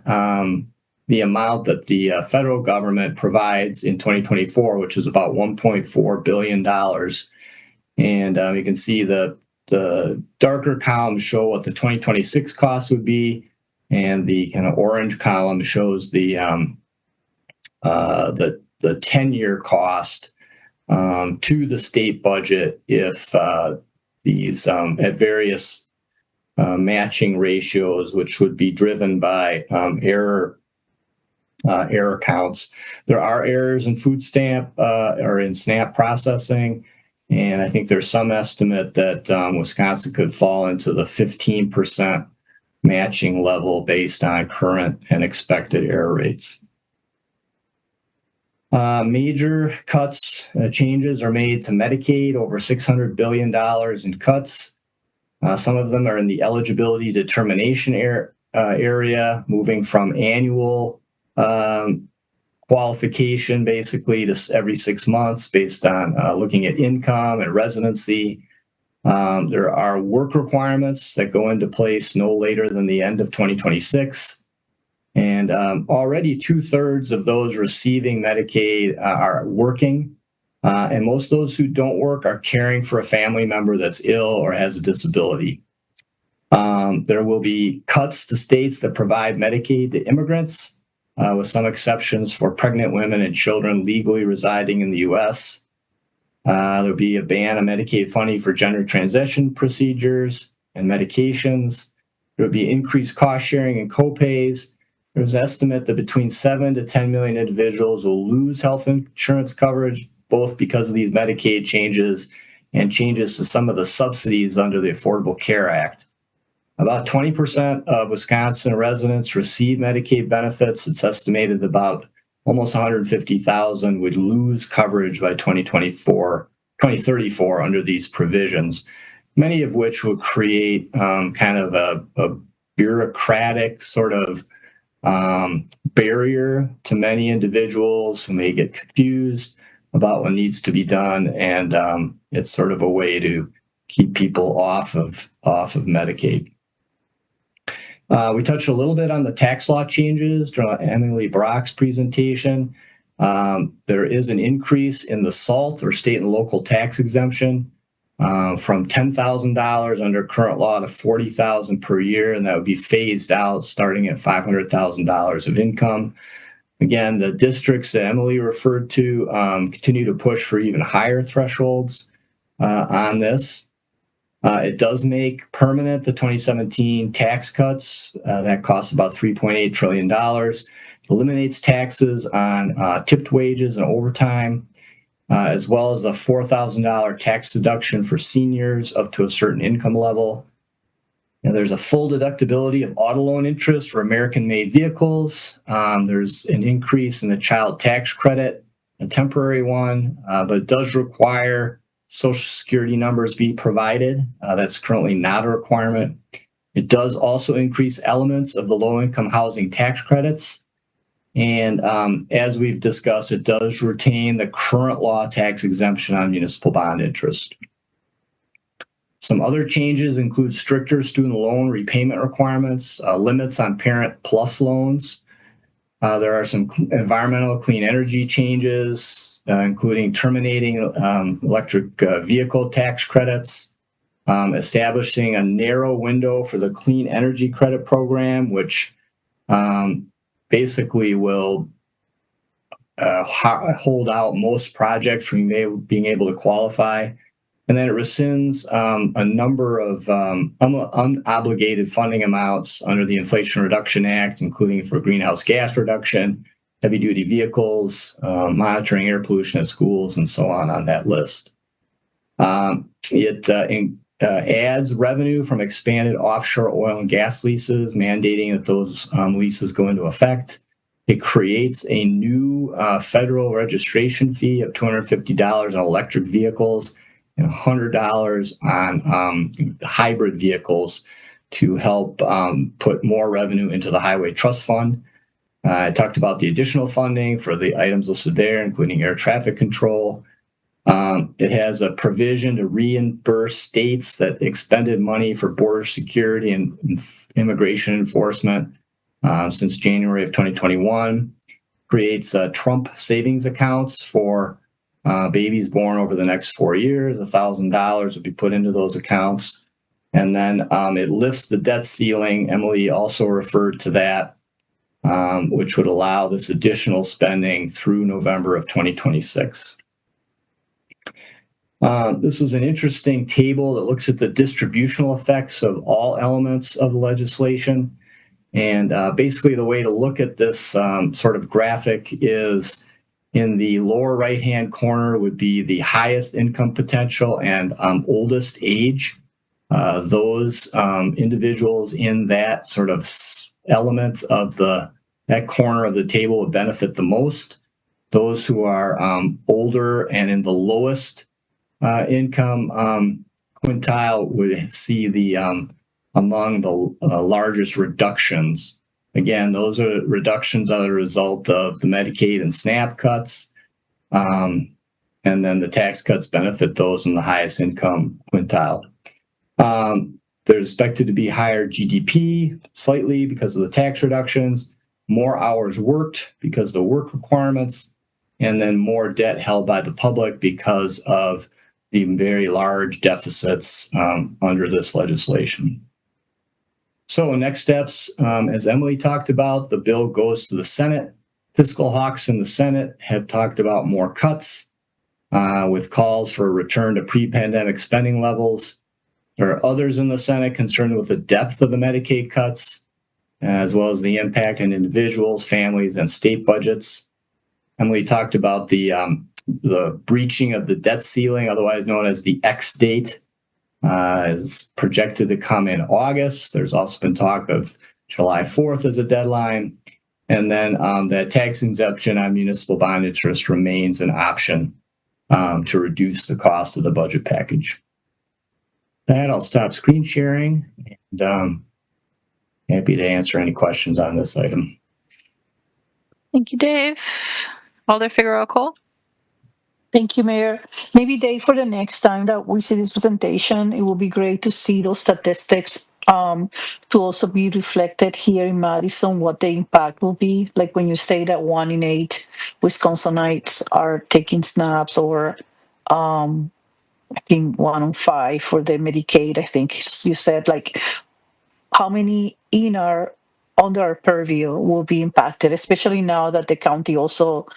the amount that the federal government provides in 2024, which is about $1.4 billion. And you can see the darker columns show what the 2026 cost would be, and the kind of orange column shows the 10-year cost to the state budget if these at various matching ratios, which would be driven by error counts. There are errors in food stamp or in SNAP processing, and I think there's some estimate that Wisconsin could fall into the 15% matching level based on current and expected error rates. Major cuts, changes are made to Medicaid, over $600 billion in cuts. Some of them are in the eligibility determination area, moving from annual qualification basically to every 6 months based on looking at income and residency. There are work requirements that go into place no later than the end of 2026. And already 2/3 of those receiving Medicaid are working. And most of those who don't work are caring for a family member that's ill or has a disability. There will be cuts to states that provide Medicaid to immigrants, with some exceptions for pregnant women and children legally residing in the U.S. There'll be a ban on Medicaid funding for gender transition procedures and medications. There'll be increased cost sharing and copays. There's an estimate that between 7 to 10 million individuals will lose health insurance coverage, both because of these Medicaid changes and changes to some of the subsidies under the Affordable Care Act. About 20% of Wisconsin residents receive Medicaid benefits. It's estimated about almost 150,000 would lose coverage by 2034 under these provisions, many of which would create kind of a bureaucratic sort of barrier to many individuals who may get confused about what needs to be done. And it's sort of a way to keep people off of Medicaid. We touched a little bit on the tax law changes during Emily Brock's presentation. There is an increase in the SALT, or state and local tax exemption, from $10,000 under current law to $40,000 per year, and that would be phased out starting at $500,000 of income. Again, the districts that Emily referred to continue to push for even higher thresholds on this. It does make permanent the 2017 tax cuts. That costs about $3.8 trillion. Eliminates taxes on tipped wages and overtime, as well as a $4,000 tax deduction for seniors up to a certain income level. And there's a full deductibility of auto loan interest for American-made vehicles. There's an increase in the child tax credit, a temporary one, but it does require Social Security numbers be provided. That's currently not a requirement. It does also increase elements of the low-income housing tax credits. And as we've discussed, it does retain the current law tax exemption on municipal bond interest. Some other changes include stricter student loan repayment requirements, limits on Parent Plus loans. There are some environmental clean energy changes, including terminating electric vehicle tax credits, establishing a narrow window for the Clean Energy Credit Program, which basically will hold out most projects from being able to qualify. And then it rescinds a number of unobligated funding amounts under the Inflation Reduction Act, including for greenhouse gas reduction, heavy-duty vehicles, monitoring air pollution at schools, and so on that list. It adds revenue from expanded offshore oil and gas leases, mandating that those leases go into effect. It creates a new federal registration fee of $250 on electric vehicles and $100 on hybrid vehicles to help put more revenue into the Highway Trust Fund. I talked about the additional funding for the items listed there, including air traffic control. It has a provision to reimburse states that expended money for border security and immigration enforcement since January of 2021. Creates Trump savings accounts for babies born over the next 4 years. $1,000 will be put into those accounts. And then it lifts the debt ceiling. Emily also referred to that, which would allow this additional spending through November of 2026. This was an interesting table that looks at the distributional effects of all elements of the legislation. And basically the way to look at this sort of graphic is in the lower right-hand corner would be the highest income potential and oldest age. Those individuals in that sort of element of that corner of the table would benefit the most. Those who are older and in the lowest income quintile would see the among the largest reductions Again, those are reductions as a result of the Medicaid and SNAP cuts. And then the tax cuts benefit those in the highest income quintile. There's expected to be higher GDP slightly because of the tax reductions, more hours worked because of the work requirements, and then more debt held by the public because of the very large deficits under this legislation. So next steps, as Emily talked about, the bill goes to the Senate. Fiscal hawks in the Senate have talked about more cuts with calls for a return to pre-pandemic spending levels. There are others in the Senate concerned with the depth of the Medicaid cuts, as well as the impact on individuals, families, and state budgets. Emily talked about the breaching of the debt ceiling, otherwise known as the X date, is projected to come in August. There's also been talk of July 4th as a deadline. And then the tax exemption on municipal bond interest remains an option to reduce the cost of the budget package. That I'll stop screen sharing and happy to answer any questions on this item. Thank you, Dave. Alder Figueroa Cole. Thank you, Mayor. Maybe, Dave, for the next time that we see this presentation, it will be great to see those statistics to also be reflected here in Madison, what the impact will be. Like when you say that 1 in 8 Wisconsinites are taking SNAPs, or I think 1 in 5 for the Medicaid. I think you said, like, how many under our purview will be impacted, especially now that the county also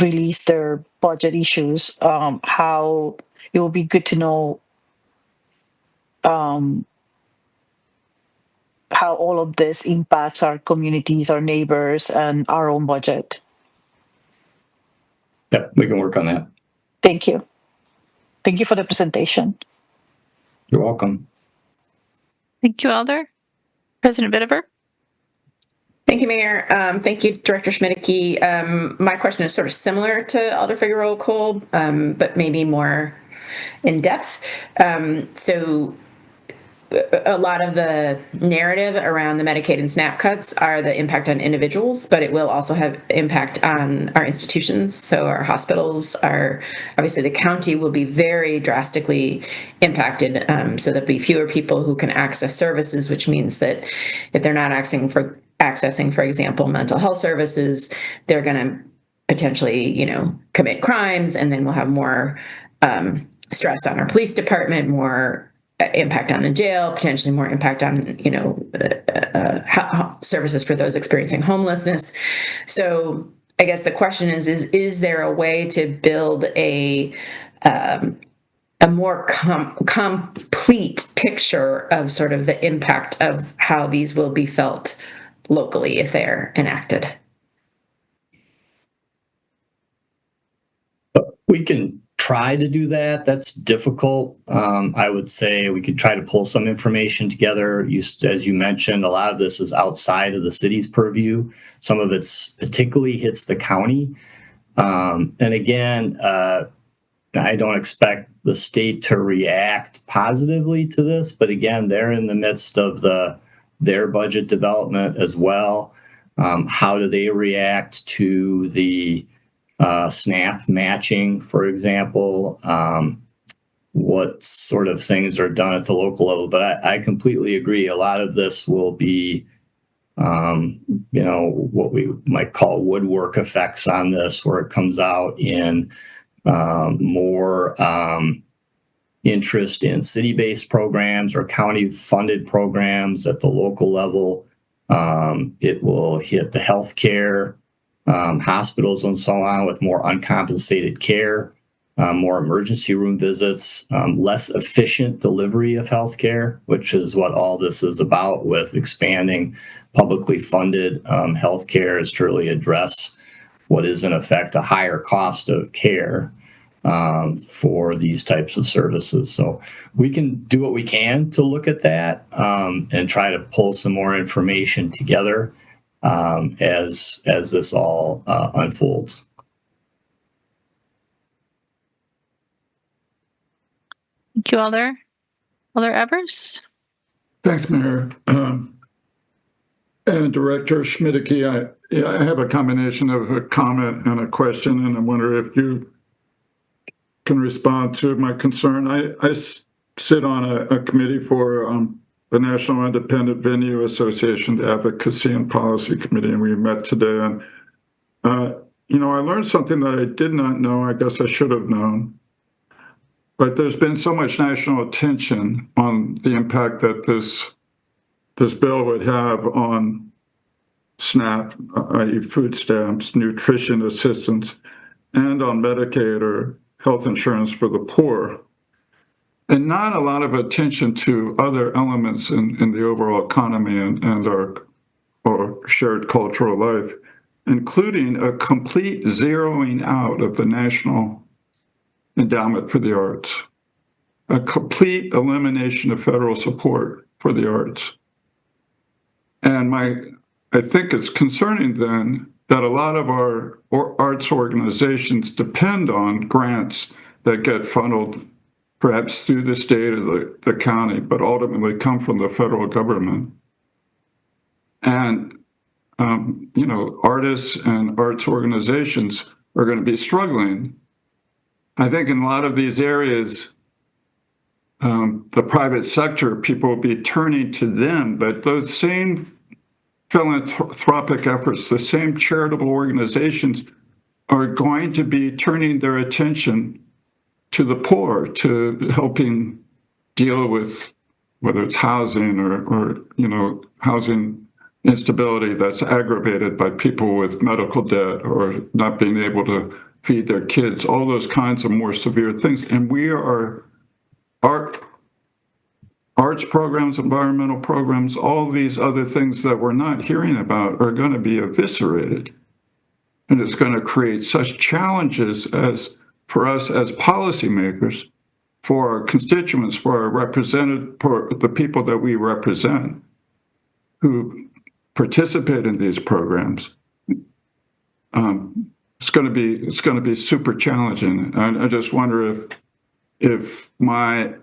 released their budget issues. How it will be good to know how all of this impacts our communities, our neighbors, and our own budget. Yep, we can work on that. Thank you. Thank you for the presentation. You're welcome. Thank you, Alder. President Vitiver. Thank you, Mayor. Thank you, Director Schmidtke. My question is sort of similar to Alder Figueroa Cole, but maybe more in depth. So a lot of the narrative around the Medicaid and SNAP cuts are the impact on individuals, but it will also have impact on our institutions. So our hospitals are, obviously the county will be very drastically impacted. So there'll be fewer people who can access services, which means that if they're not accessing, for example, mental health services, they're going to potentially, commit crimes, and then we'll have more stress on our police department, more impact on the jail, potentially more impact on, services for those experiencing homelessness. So I guess the question is there a way to build a more complete picture of sort of the impact of how these will be felt locally if they're enacted? We can try to do that. That's difficult. I would say we could try to pull some information together. As you mentioned, a lot of this is outside of the city's purview. Some of it's particularly hits the county. And again, I don't expect the state to react positively to this, but again, they're in the midst of their budget development as well. How do they react to the SNAP matching, for example? What sort of things are done at the local level? But I completely agree. A lot of this will be, what we might call woodwork effects on this, where it comes out in more interest in city-based programs or county-funded programs at the local level. It will hit the healthcare, hospitals and so on, with more uncompensated care, more emergency room visits, less efficient delivery of healthcare, which is what all this is about with expanding publicly funded healthcare, is to really address what is in effect a higher cost of care for these types of services. So we can do what we can to look at that and try to pull some more information together as this all unfolds. Thank you, Alder. Alder Evers. Thanks, Mayor. And Director Schmidtke, I have a combination of a comment and a question, and I wonder if you can respond to my concern. I sit on a committee for the National Independent Venue Association, the Advocacy and Policy Committee, and we met today. And, I learned something that I did not know. I guess I should have known. But there's been so much national attention on the impact that this bill would have on SNAP, i.e. food stamps, nutrition assistance, and on Medicaid or health insurance for the poor, and not a lot of attention to other elements in the overall economy and our shared cultural life, including a complete zeroing out of the National Endowment for the Arts, a complete elimination of federal support for the arts. And I think it's concerning then that a lot of our arts organizations depend on grants that get funneled perhaps through the state or the county, but ultimately come from the federal government. And, artists and arts organizations are going to be struggling. I think in a lot of these areas, the private sector, people will be turning to them, but those same philanthropic efforts, the same charitable organizations are going to be turning their attention to the poor, to helping deal with whether it's housing or housing instability that's aggravated by people with medical debt or not being able to feed their kids, all those kinds of more severe things. And arts programs, environmental programs, all these other things that we're not hearing about are going to be eviscerated. And it's going to create such challenges for us as policymakers, for our constituents, for the people that we represent who participate in these programs. It's going to be super challenging. And I just wonder if my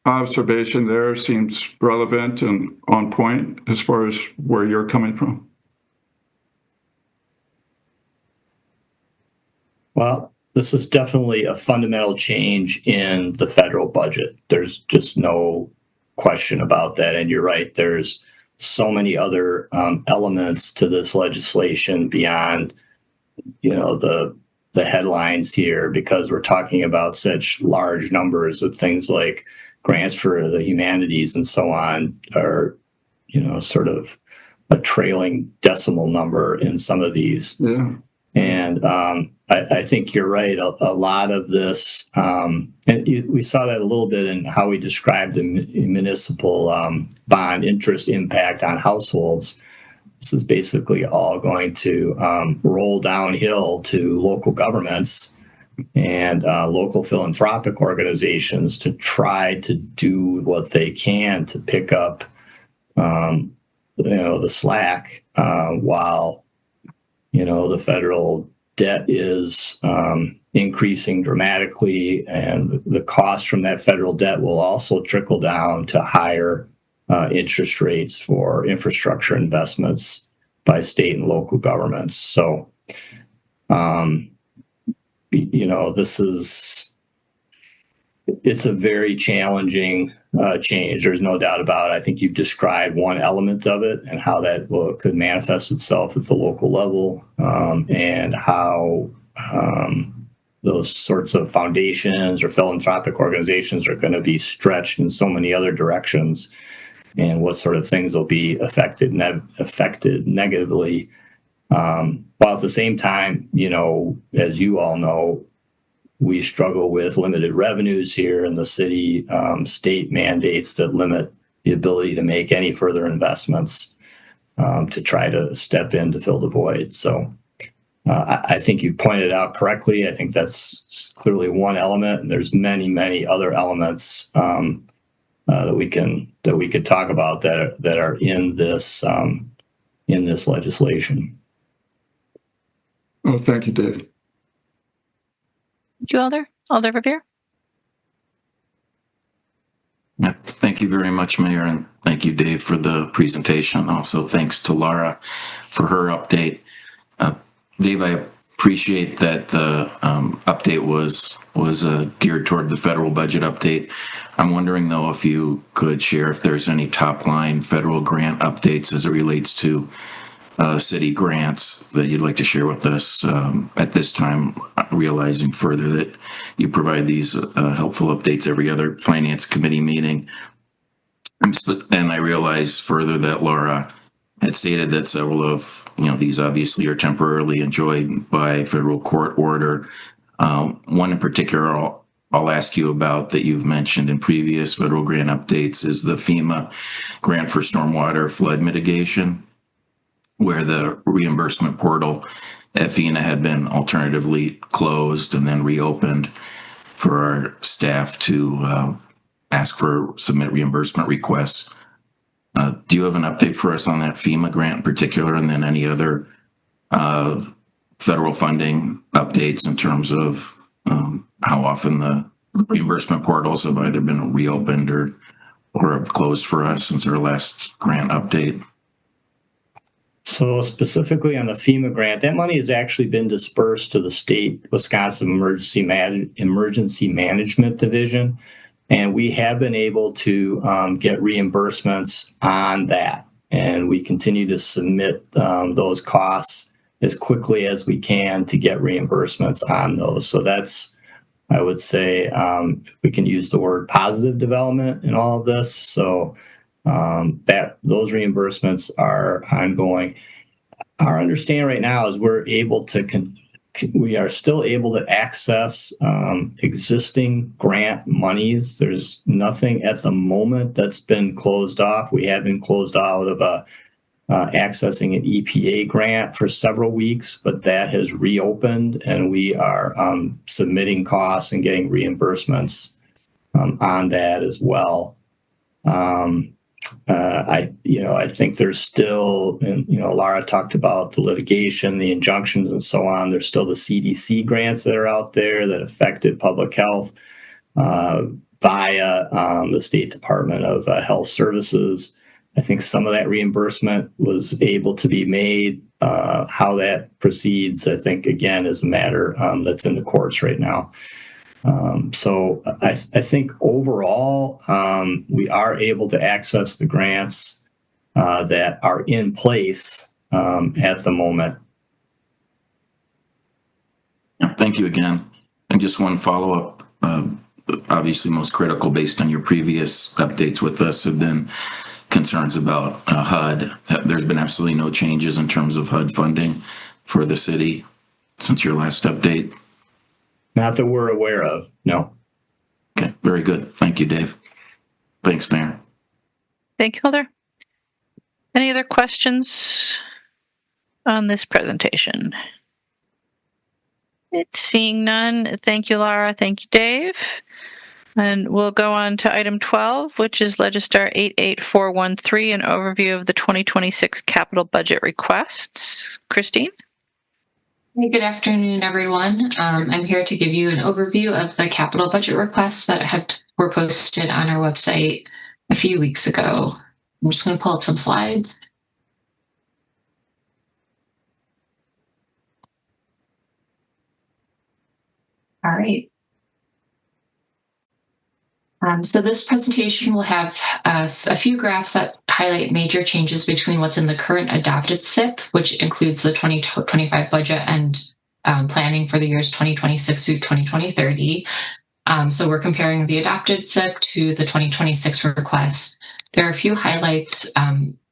observation there seems relevant and on point as far as where you're coming from. Well, this is definitely a fundamental change in the federal budget. There's just no question about that. And you're right, there's so many other elements to this legislation beyond, the headlines here, because we're talking about such large numbers of things like grants for the humanities and so on are, sort of a trailing decimal number in some of these. Yeah. And I think you're right. A lot of this, and we saw that a little bit in how we described the municipal bond interest impact on households. This is basically all going to roll downhill to local governments and local philanthropic organizations to try to do what they can to pick up, the slack while the federal debt is increasing dramatically, and the cost from that federal debt will also trickle down to higher interest rates for infrastructure investments by state and local governments. So, it's a very challenging change. There's no doubt about it. I think you've described one element of it and how that could manifest itself at the local level, and how those sorts of foundations or philanthropic organizations are going to be stretched in so many other directions, and what sort of things will be affected negatively. While at the same time, as you all know, we struggle with limited revenues here in the city, state mandates that limit the ability to make any further investments to try to step in to fill the void. So I think you've pointed out correctly. I think that's clearly one element, and there's many, many other elements that we could talk about that are in this legislation. Oh, thank you, Dave. Thank you, Alder. Alder Verveer. Thank you very much, Mayor, and thank you, Dave, for the presentation. Also, thanks to Laura for her update. Dave, I appreciate that the update was geared toward the federal budget update. I'm wondering, though, if you could share if there's any top-line federal grant updates as it relates to city grants that you'd like to share with us at this time, realizing further that you provide these helpful updates every other finance committee meeting. And I realize further that Laura had stated that several of these obviously are temporarily enjoyed by federal court order. One in particular I'll ask you about that you've mentioned in previous federal grant updates is the FEMA grant for stormwater flood mitigation, where the reimbursement portal at FEMA had been alternatively closed and then reopened for our staff to submit reimbursement requests. Do you have an update for us on that FEMA grant in particular, and then any other federal funding updates in terms of how often the reimbursement portals have either been reopened or have closed for us since our last grant update? So specifically on the FEMA grant, that money has actually been dispersed to the state Wisconsin Emergency Management Division, and we have been able to get reimbursements on that. And we continue to submit those costs as quickly as we can to get reimbursements on those. So that's, I would say, we can use the word positive development in all of this. So that those reimbursements are ongoing. Our understanding right now is we are still able to access existing grant monies. There's nothing at the moment that's been closed off. We have been closed out of accessing an EPA grant for several weeks, but that has reopened, and we are submitting costs and getting reimbursements on that as well. I think there's still, and Laura talked about the litigation, the injunctions, and so on. There's still the CDC grants that are out there that affected public health via the State Department of Health Services. I think some of that reimbursement was able to be made. How that proceeds, I think, again, is a matter that's in the courts right now. So I think overall, we are able to access the grants that are in place at the moment. Thank you again. And just one follow-up, obviously most critical based on your previous updates with us have been concerns about HUD. There's been absolutely no changes in terms of HUD funding for the city since your last update? Not that we're aware of, no. Okay, very good. Thank you, Dave. Thanks, Mayor. Thank you, Mulder. Any other questions on this presentation? It's seeing none. Thank you, Laura. Thank you, Dave. And we'll go on to item 12, which is Legistar 88413, an overview of the 2026 capital budget requests. Christine? Hey, good afternoon, everyone. I'm here to give you an overview of the capital budget requests that were posted on our website a few weeks ago. I'm just going to pull up some slides. All right. So this presentation will have a few graphs that highlight major changes between what's in the current adopted SIP, which includes the 2025 budget and planning for the years 2026 through 2030. So we're comparing the adopted SIP to the 2026 request. There are a few highlights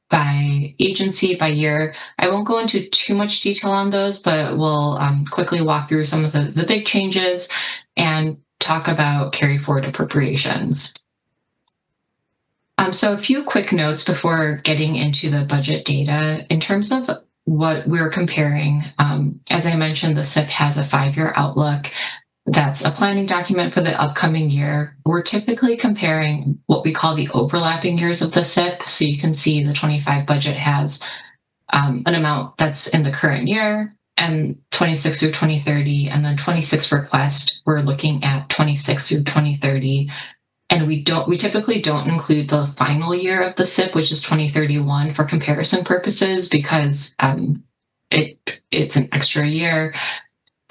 by agency, by year. I won't go into too much detail on those, but we'll quickly walk through some of the big changes and talk about carry forward appropriations. So a few quick notes before getting into the budget data. In terms of what we're comparing, as I mentioned, the SIP has a 5-year outlook. That's a planning document for the upcoming year. We're typically comparing what we call the overlapping years of the SIP. So you can see the 25 budget has an amount that's in the current year, and 26 through 2030, and then 26 request, we're looking at 26 through 2030 And we typically don't include the final year of the SIP, which is 2031, for comparison purposes, because it's an extra year,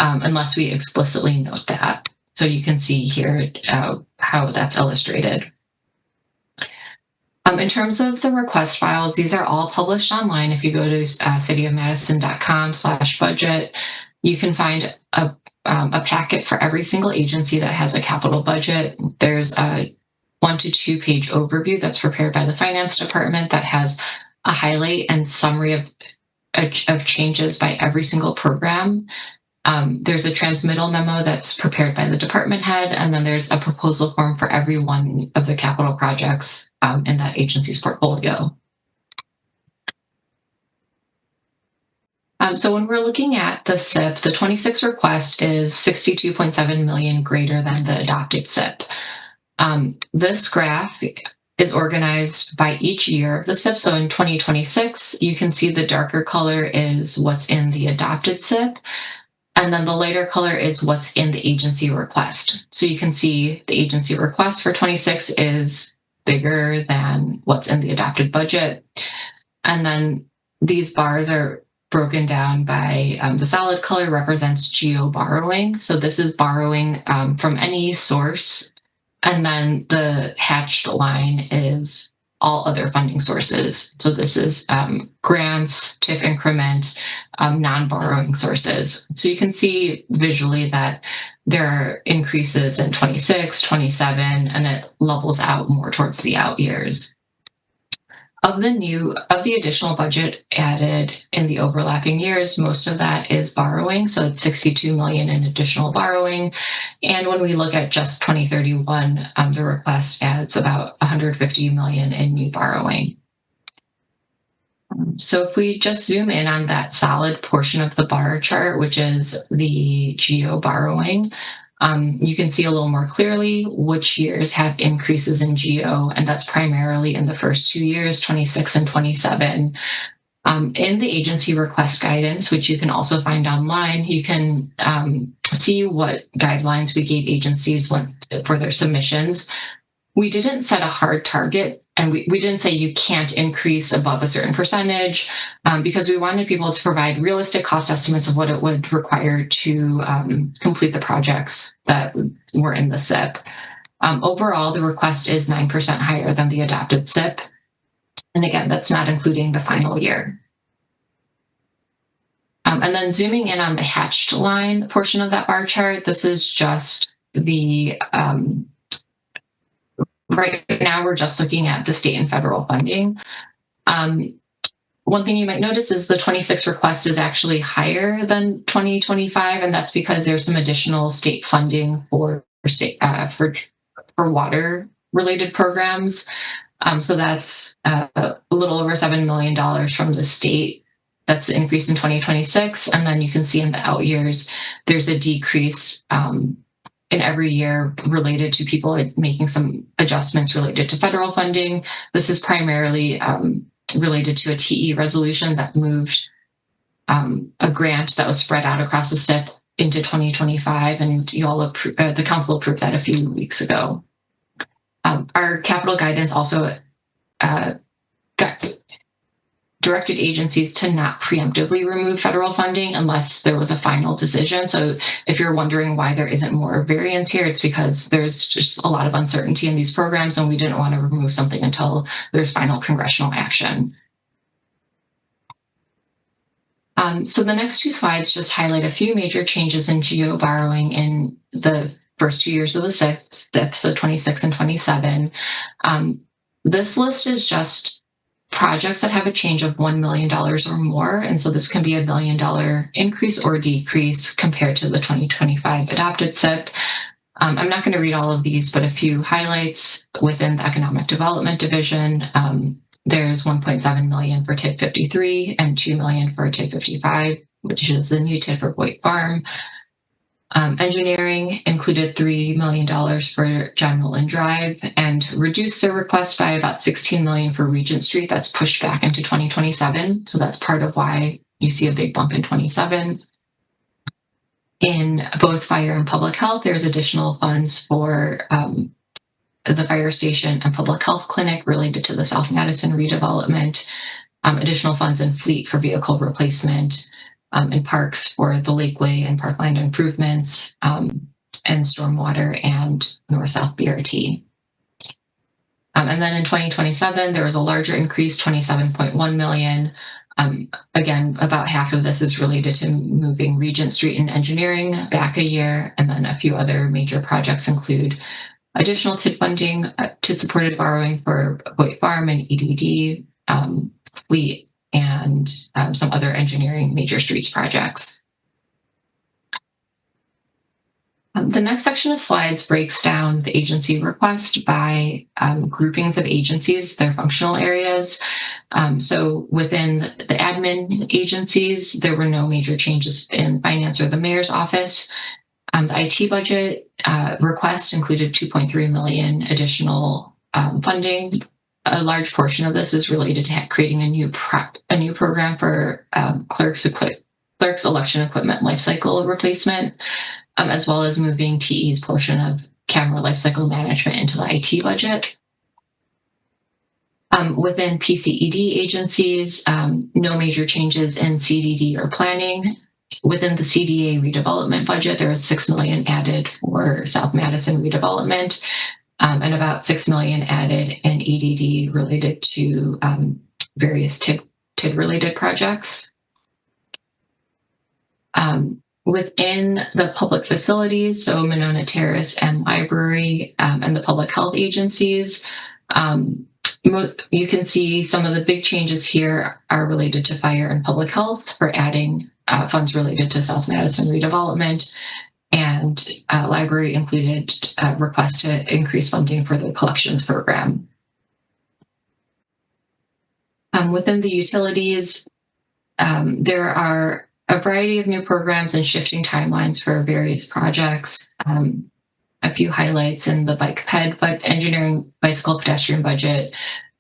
unless we explicitly note that. So you can see here how that's illustrated. In terms of the request files, these are all published online. If you go to cityofmadison.com/budget, you can find a packet for every single agency that has a capital budget. There's a 1 to 2 page overview that's prepared by the finance department that has a highlight and summary of changes by every single program. There's a transmittal memo that's prepared by the department head, and then there's a proposal form for every one of the capital projects in that agency's portfolio. So when we're looking at the SIP, the 26 request is 62.7 million greater than the adopted SIP. This graph is organized by each year of the SIP. So in 2026, you can see the darker color is what's in the adopted SIP. And then the lighter color is what's in the agency request. So you can see the agency request for 26 is bigger than what's in the adopted budget. And then these bars are broken down by the solid color represents GEO borrowing. So this is borrowing from any source. And then the hatched line is all other funding sources. So this is grants, TIF increment, non-borrowing sources. So you can see visually that there are increases in 26, 27, and it levels out more towards the out years. Of the additional budget added in the overlapping years, most of that is borrowing. So it's 62 million in additional borrowing. And when we look at just 2031, the request adds about 150 million in new borrowing. So if we just zoom in on that solid portion of the bar chart, which is the GEO borrowing, you can see a little more clearly which years have increases in GEO, and that's primarily in the first 2 years, 26 and 27. In the agency request guidance, which you can also find online, you can see what guidelines we gave agencies for their submissions. We didn't set a hard target, and we didn't say you can't increase above a certain percentage, because we wanted people to provide realistic cost estimates of what it would require to complete the projects that were in the SIP. Overall, the request is 9% higher than the adopted SIP. And again, that's not including the final year. And then zooming in on the hatched line portion of that bar chart, this is just the right now we're just looking at the state and federal funding. One thing you might notice is the 26 request is actually higher than 2025, and that's because there's some additional state funding for water related programs. So that's a little over $7 million from the state. That's the increase in 2026, and then you can see in the out years there's a decrease in every year related to people making some adjustments related to federal funding. This is primarily related to a TE resolution that moved a grant that was spread out across the SIP into 2025, and the council approved that a few weeks ago. Our capital guidance also directed agencies to not preemptively remove federal funding unless there was a final decision. So if you're wondering why there isn't more variance here, it's because there's just a lot of uncertainty in these programs, and we didn't want to remove something until there's final congressional action. So the next 2 slides just highlight a few major changes in GEO borrowing in the first 2 years of the SIP, so 26 and 27. This list is just projects that have a change of $1 million or more. And so this can be $1 million increase or decrease compared to the 2025 adopted SIP. I'm not going to read all of these, but a few highlights within the Economic Development Division. There's 1.7 million for TIF 53 and 2 million for TIF 55, which is the new TIF for Boyd Farm. Engineering included $3 million for John Mullen Drive and reduced their request by about $16 million for Regent Street. That's pushed back into 2027. So that's part of why you see a big bump in 27. In both fire and public health, there's additional funds for the fire station and public health clinic related to the South Madison redevelopment, additional funds in fleet for vehicle replacement, in parks for the Lakeway and Parkland improvements, and stormwater and North-South BRT. And then in 2027, there was a larger increase, 27.1 million. Again, about half of this is related to moving Regent Street and engineering back a year. And then a few other major projects include additional TID funding, TID supported borrowing for Hoyt Farm and EDD, fleet, and some other engineering major streets projects. The next section of slides breaks down the agency request by groupings of agencies, their functional areas. So within the admin agencies, there were no major changes in finance or the mayor's office. The IT budget request included 2.3 million additional funding. A large portion of this is related to creating a new program for clerks election equipment lifecycle replacement, as well as moving TE's portion of camera lifecycle management into the IT budget. Within PCED agencies, no major changes in CDD or planning. Within the CDA redevelopment budget, there was 6 million added for South Madison redevelopment, and about 6 million added in EDD related to various TID related projects. Within the public facilities, so Monona Terrace and Library, and the public health agencies, you can see some of the big changes here are related to fire and public health for adding funds related to South Madison redevelopment, and library included requests to increase funding for the collections program. Within the utilities, there are a variety of new programs and shifting timelines for various projects. A few highlights in the bike ped, but engineering bicycle pedestrian budget,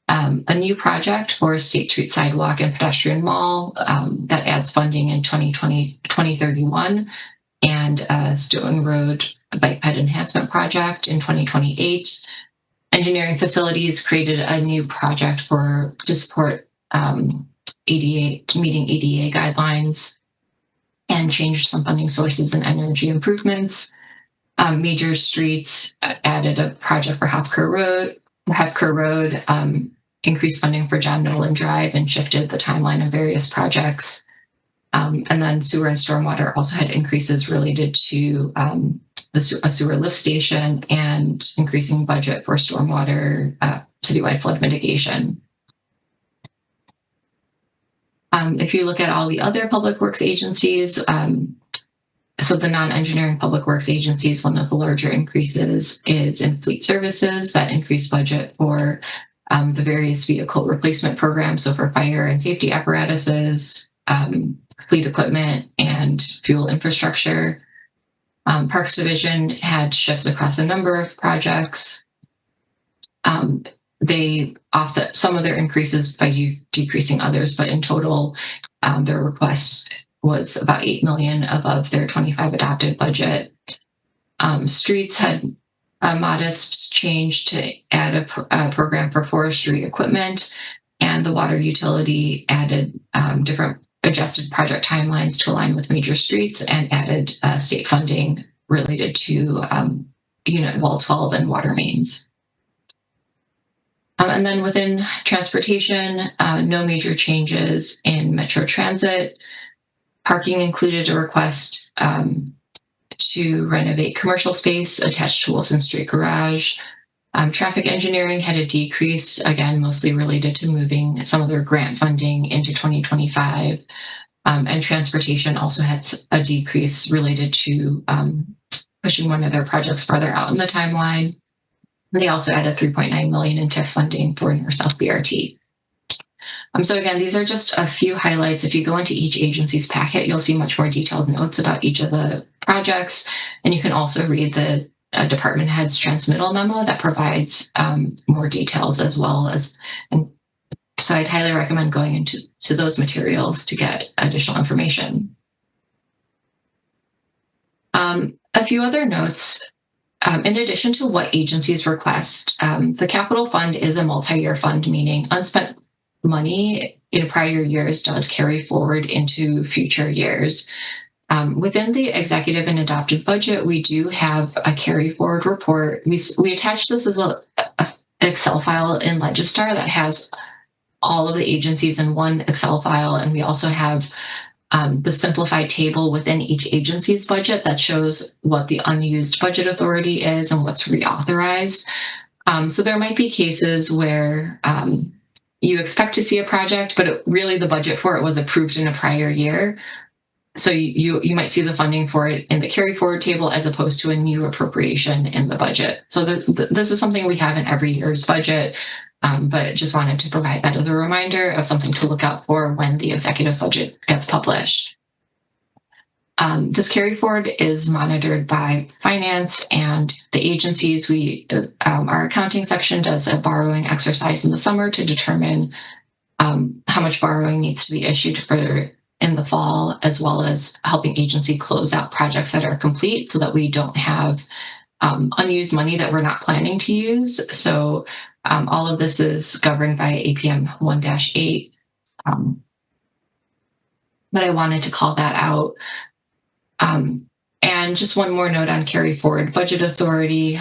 a new project for State Street Sidewalk and Pedestrian Mall that adds funding in 2031, and a Stoughton Road bike ped enhancement project in 2028. Engineering facilities created a new project to support meeting ADA guidelines, and changed some funding sources and energy improvements. Major streets added a project for Hopker Road, increased funding for John Nolan Drive, and shifted the timeline of various projects. And then sewer and stormwater also had increases related to a sewer lift station and increasing budget for stormwater citywide flood mitigation. If you look at all the other public works agencies, so the non-engineering public works agencies, one of the larger increases is in fleet services that increased budget for the various vehicle replacement programs. So for fire and safety apparatuses, fleet equipment, and fuel infrastructure. Parks Division had shifts across a number of projects. They offset some of their increases by decreasing others, but in total, their request was about 8 million above their 25 adopted budget. Streets had a modest change to add a program for forestry equipment, and the water utility added different adjusted project timelines to align with major streets and added state funding related to Unit Wall 12 and water mains. And then within transportation, no major changes in Metro Transit. Parking included a request to renovate commercial space attached to Wilson Street Garage. Traffic engineering had a decrease, again, mostly related to moving some of their grant funding into 2025. And transportation also had a decrease related to pushing one of their projects farther out in the timeline. They also added 3.9 million in TIF funding for North-South BRT. So again, these are just a few highlights. If you go into each agency's packet, you'll see much more detailed notes about each of the projects. And you can also read the department head's transmittal memo that provides more details as well as, and so I'd highly recommend going into those materials to get additional information. A few other notes. in addition to what agencies request, the capital fund is a multi-year fund, meaning unspent money in prior years does carry forward into future years. Within the executive and adopted budget, we do have a carry forward report. We attach this as an Excel file in Legistar that has all of the agencies in one Excel file, and we also have the simplified table within each agency's budget that shows what the unused budget authority is and what's reauthorized. So there might be cases where you expect to see a project, but really the budget for it was approved in a prior year. So you might see the funding for it in the carry forward table as opposed to a new appropriation in the budget. So this is something we have in every year's budget, but just wanted to provide that as a reminder of something to look out for when the executive budget gets published. This carry forward is monitored by finance and the agencies. Our accounting section does a borrowing exercise in the summer to determine how much borrowing needs to be issued for in the fall, as well as helping agency close out projects that are complete so that we don't have unused money that we're not planning to use. So all of this is governed by APM 1-8. But I wanted to call that out. And just one more note on carry forward budget authority,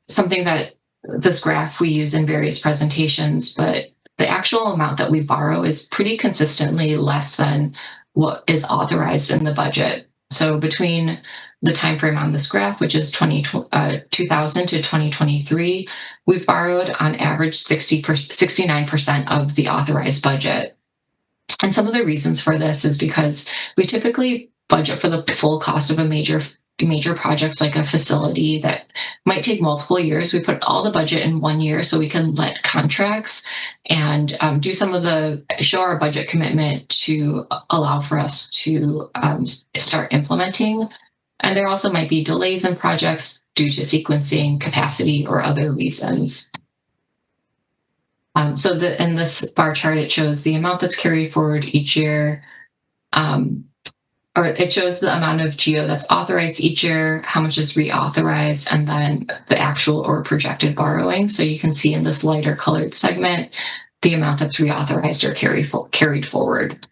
something that this graph we use in various presentations, but the actual amount that we borrow is pretty consistently less than what is authorized in the budget. So between the time frame on this graph, which is 2000 to 2023, we've borrowed on average 69% of the authorized budget. And some of the reasons for this is because we typically budget for the full cost of a major projects like a facility that might take multiple years. We put all the budget in 1 year so we can let contracts and show our budget commitment to allow for us to start implementing. And there also might be delays in projects due to sequencing, capacity, or other reasons. In this bar chart, it shows the amount that's carried forward each year, or it shows the amount of GEO that's authorized each year, how much is reauthorized, and then the actual or projected borrowing. So you can see in this lighter colored segment, the amount that's reauthorized or carried forward.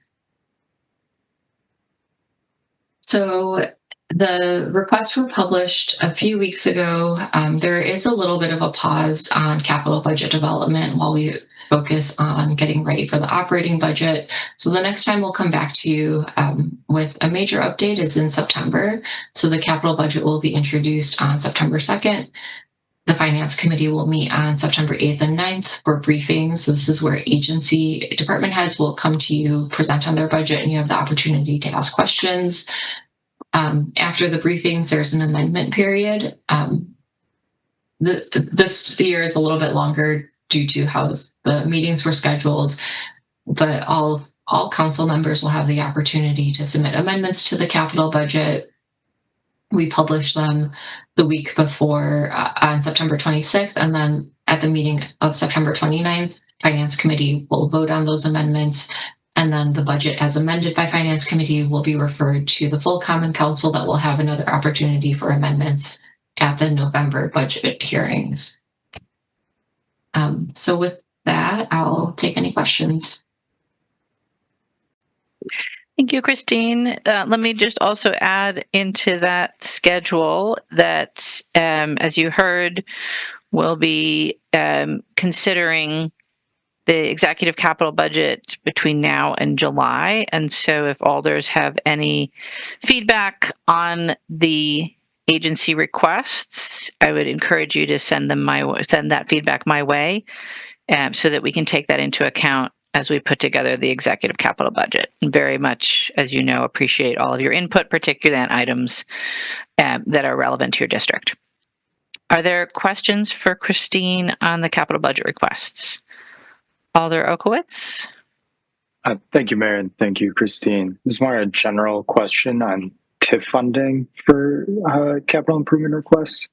So the requests were published a few weeks ago. There is a little bit of a pause on capital budget development while we focus on getting ready for the operating budget. So the next time we'll come back to you with a major update is in September. So the capital budget will be introduced on September 2nd. The Finance Committee will meet on September 8th and 9th for briefings. So this is where agency department heads will come to you, present on their budget, and you have the opportunity to ask questions. After the briefings, there's an amendment period. This year is a little bit longer due to how the meetings were scheduled, but all council members will have the opportunity to submit amendments to the capital budget. We publish them the week before on September 26th, and then at the meeting of September 29th, Finance Committee will vote on those amendments. And then the budget as amended by Finance Committee will be referred to the full Common Council that will have another opportunity for amendments at the November budget hearings. So with that, I'll take any questions. Thank you, Christine. Let me just also add into that schedule that, as you heard, we'll be considering the executive capital budget between now and July. And so if alders have any feedback on the agency requests, I would encourage you to send that feedback my way so that we can take that into account as we put together the executive capital budget. And very much, as you know, appreciate all of your input, particularly on items that are relevant to your district. Are there questions for Christine on the capital budget requests? Alder Okowitz. Thank you, Mayor, and thank you, Christine. This is more a general question on TIF funding for capital improvement requests.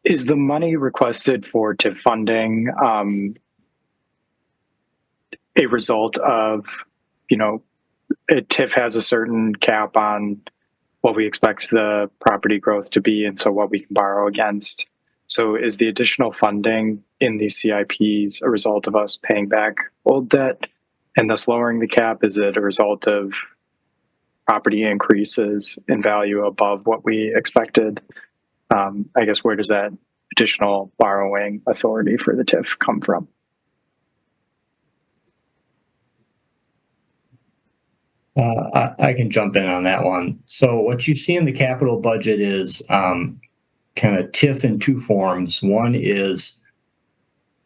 Is the money requested for TIF funding a result of, a TIF has a certain cap on what we expect the property growth to be, and so what we can borrow against. So is the additional funding in these CIPs a result of us paying back old debt and thus lowering the cap? Is it a result of property increases in value above what we expected? I guess where does that additional borrowing authority for the TIF come from? I can jump in on that one. So what you see in the capital budget is kind of TIF in two forms. One is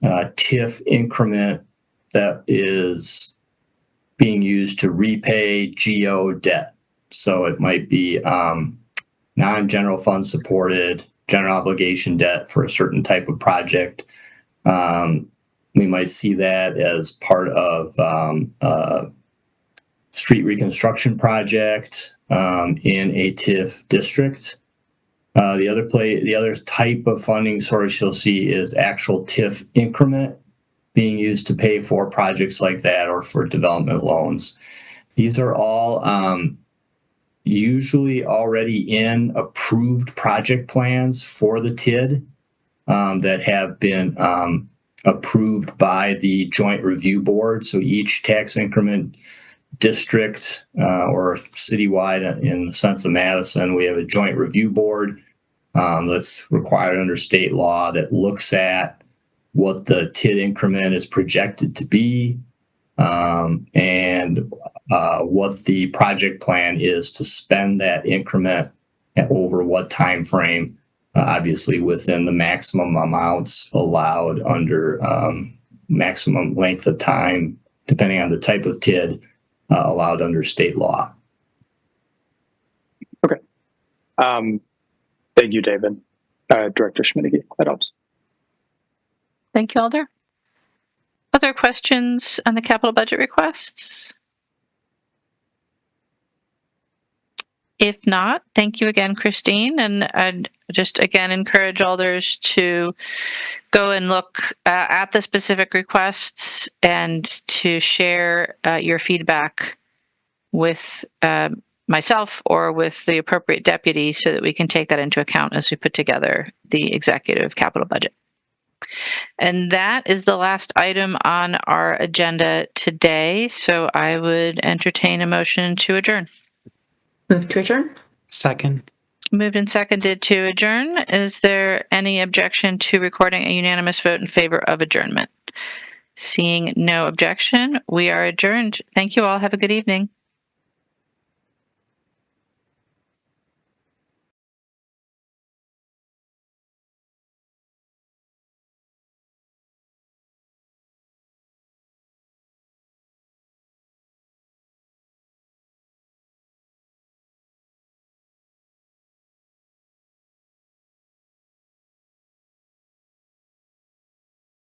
TIF increment that is being used to repay GO debt. So it might be non-general fund supported general obligation debt for a certain type of project. We might see that as part of street reconstruction project in a TIF district. The other type of funding source you'll see is actual TIF increment being used to pay for projects like that or for development loans. These are all usually already in approved project plans for the TID that have been approved by the Joint Review Board. So each tax increment district or citywide, in the sense of Madison, we have a Joint Review Board that's required under state law that looks at what the TID increment is projected to be and what the project plan is to spend that increment over what time frame, obviously within the maximum amounts allowed under maximum length of time, depending on the type of TID, allowed under state law. Okay. Thank you, David. Director Schmidt, that helps. Thank you, Alder. Other questions on the capital budget requests? If not, thank you again, Christine. And I'd just again encourage alders to go and look at the specific requests and to share your feedback with myself or with the appropriate deputy so that we can take that into account as we put together the executive capital budget. And that is the last item on our agenda today. So I would entertain a motion to adjourn. Move to adjourn. Second. Moved and seconded to adjourn. Is there any objection to recording a unanimous vote in favor of adjournment? Seeing no objection, we are adjourned. Thank you all. Have a good evening.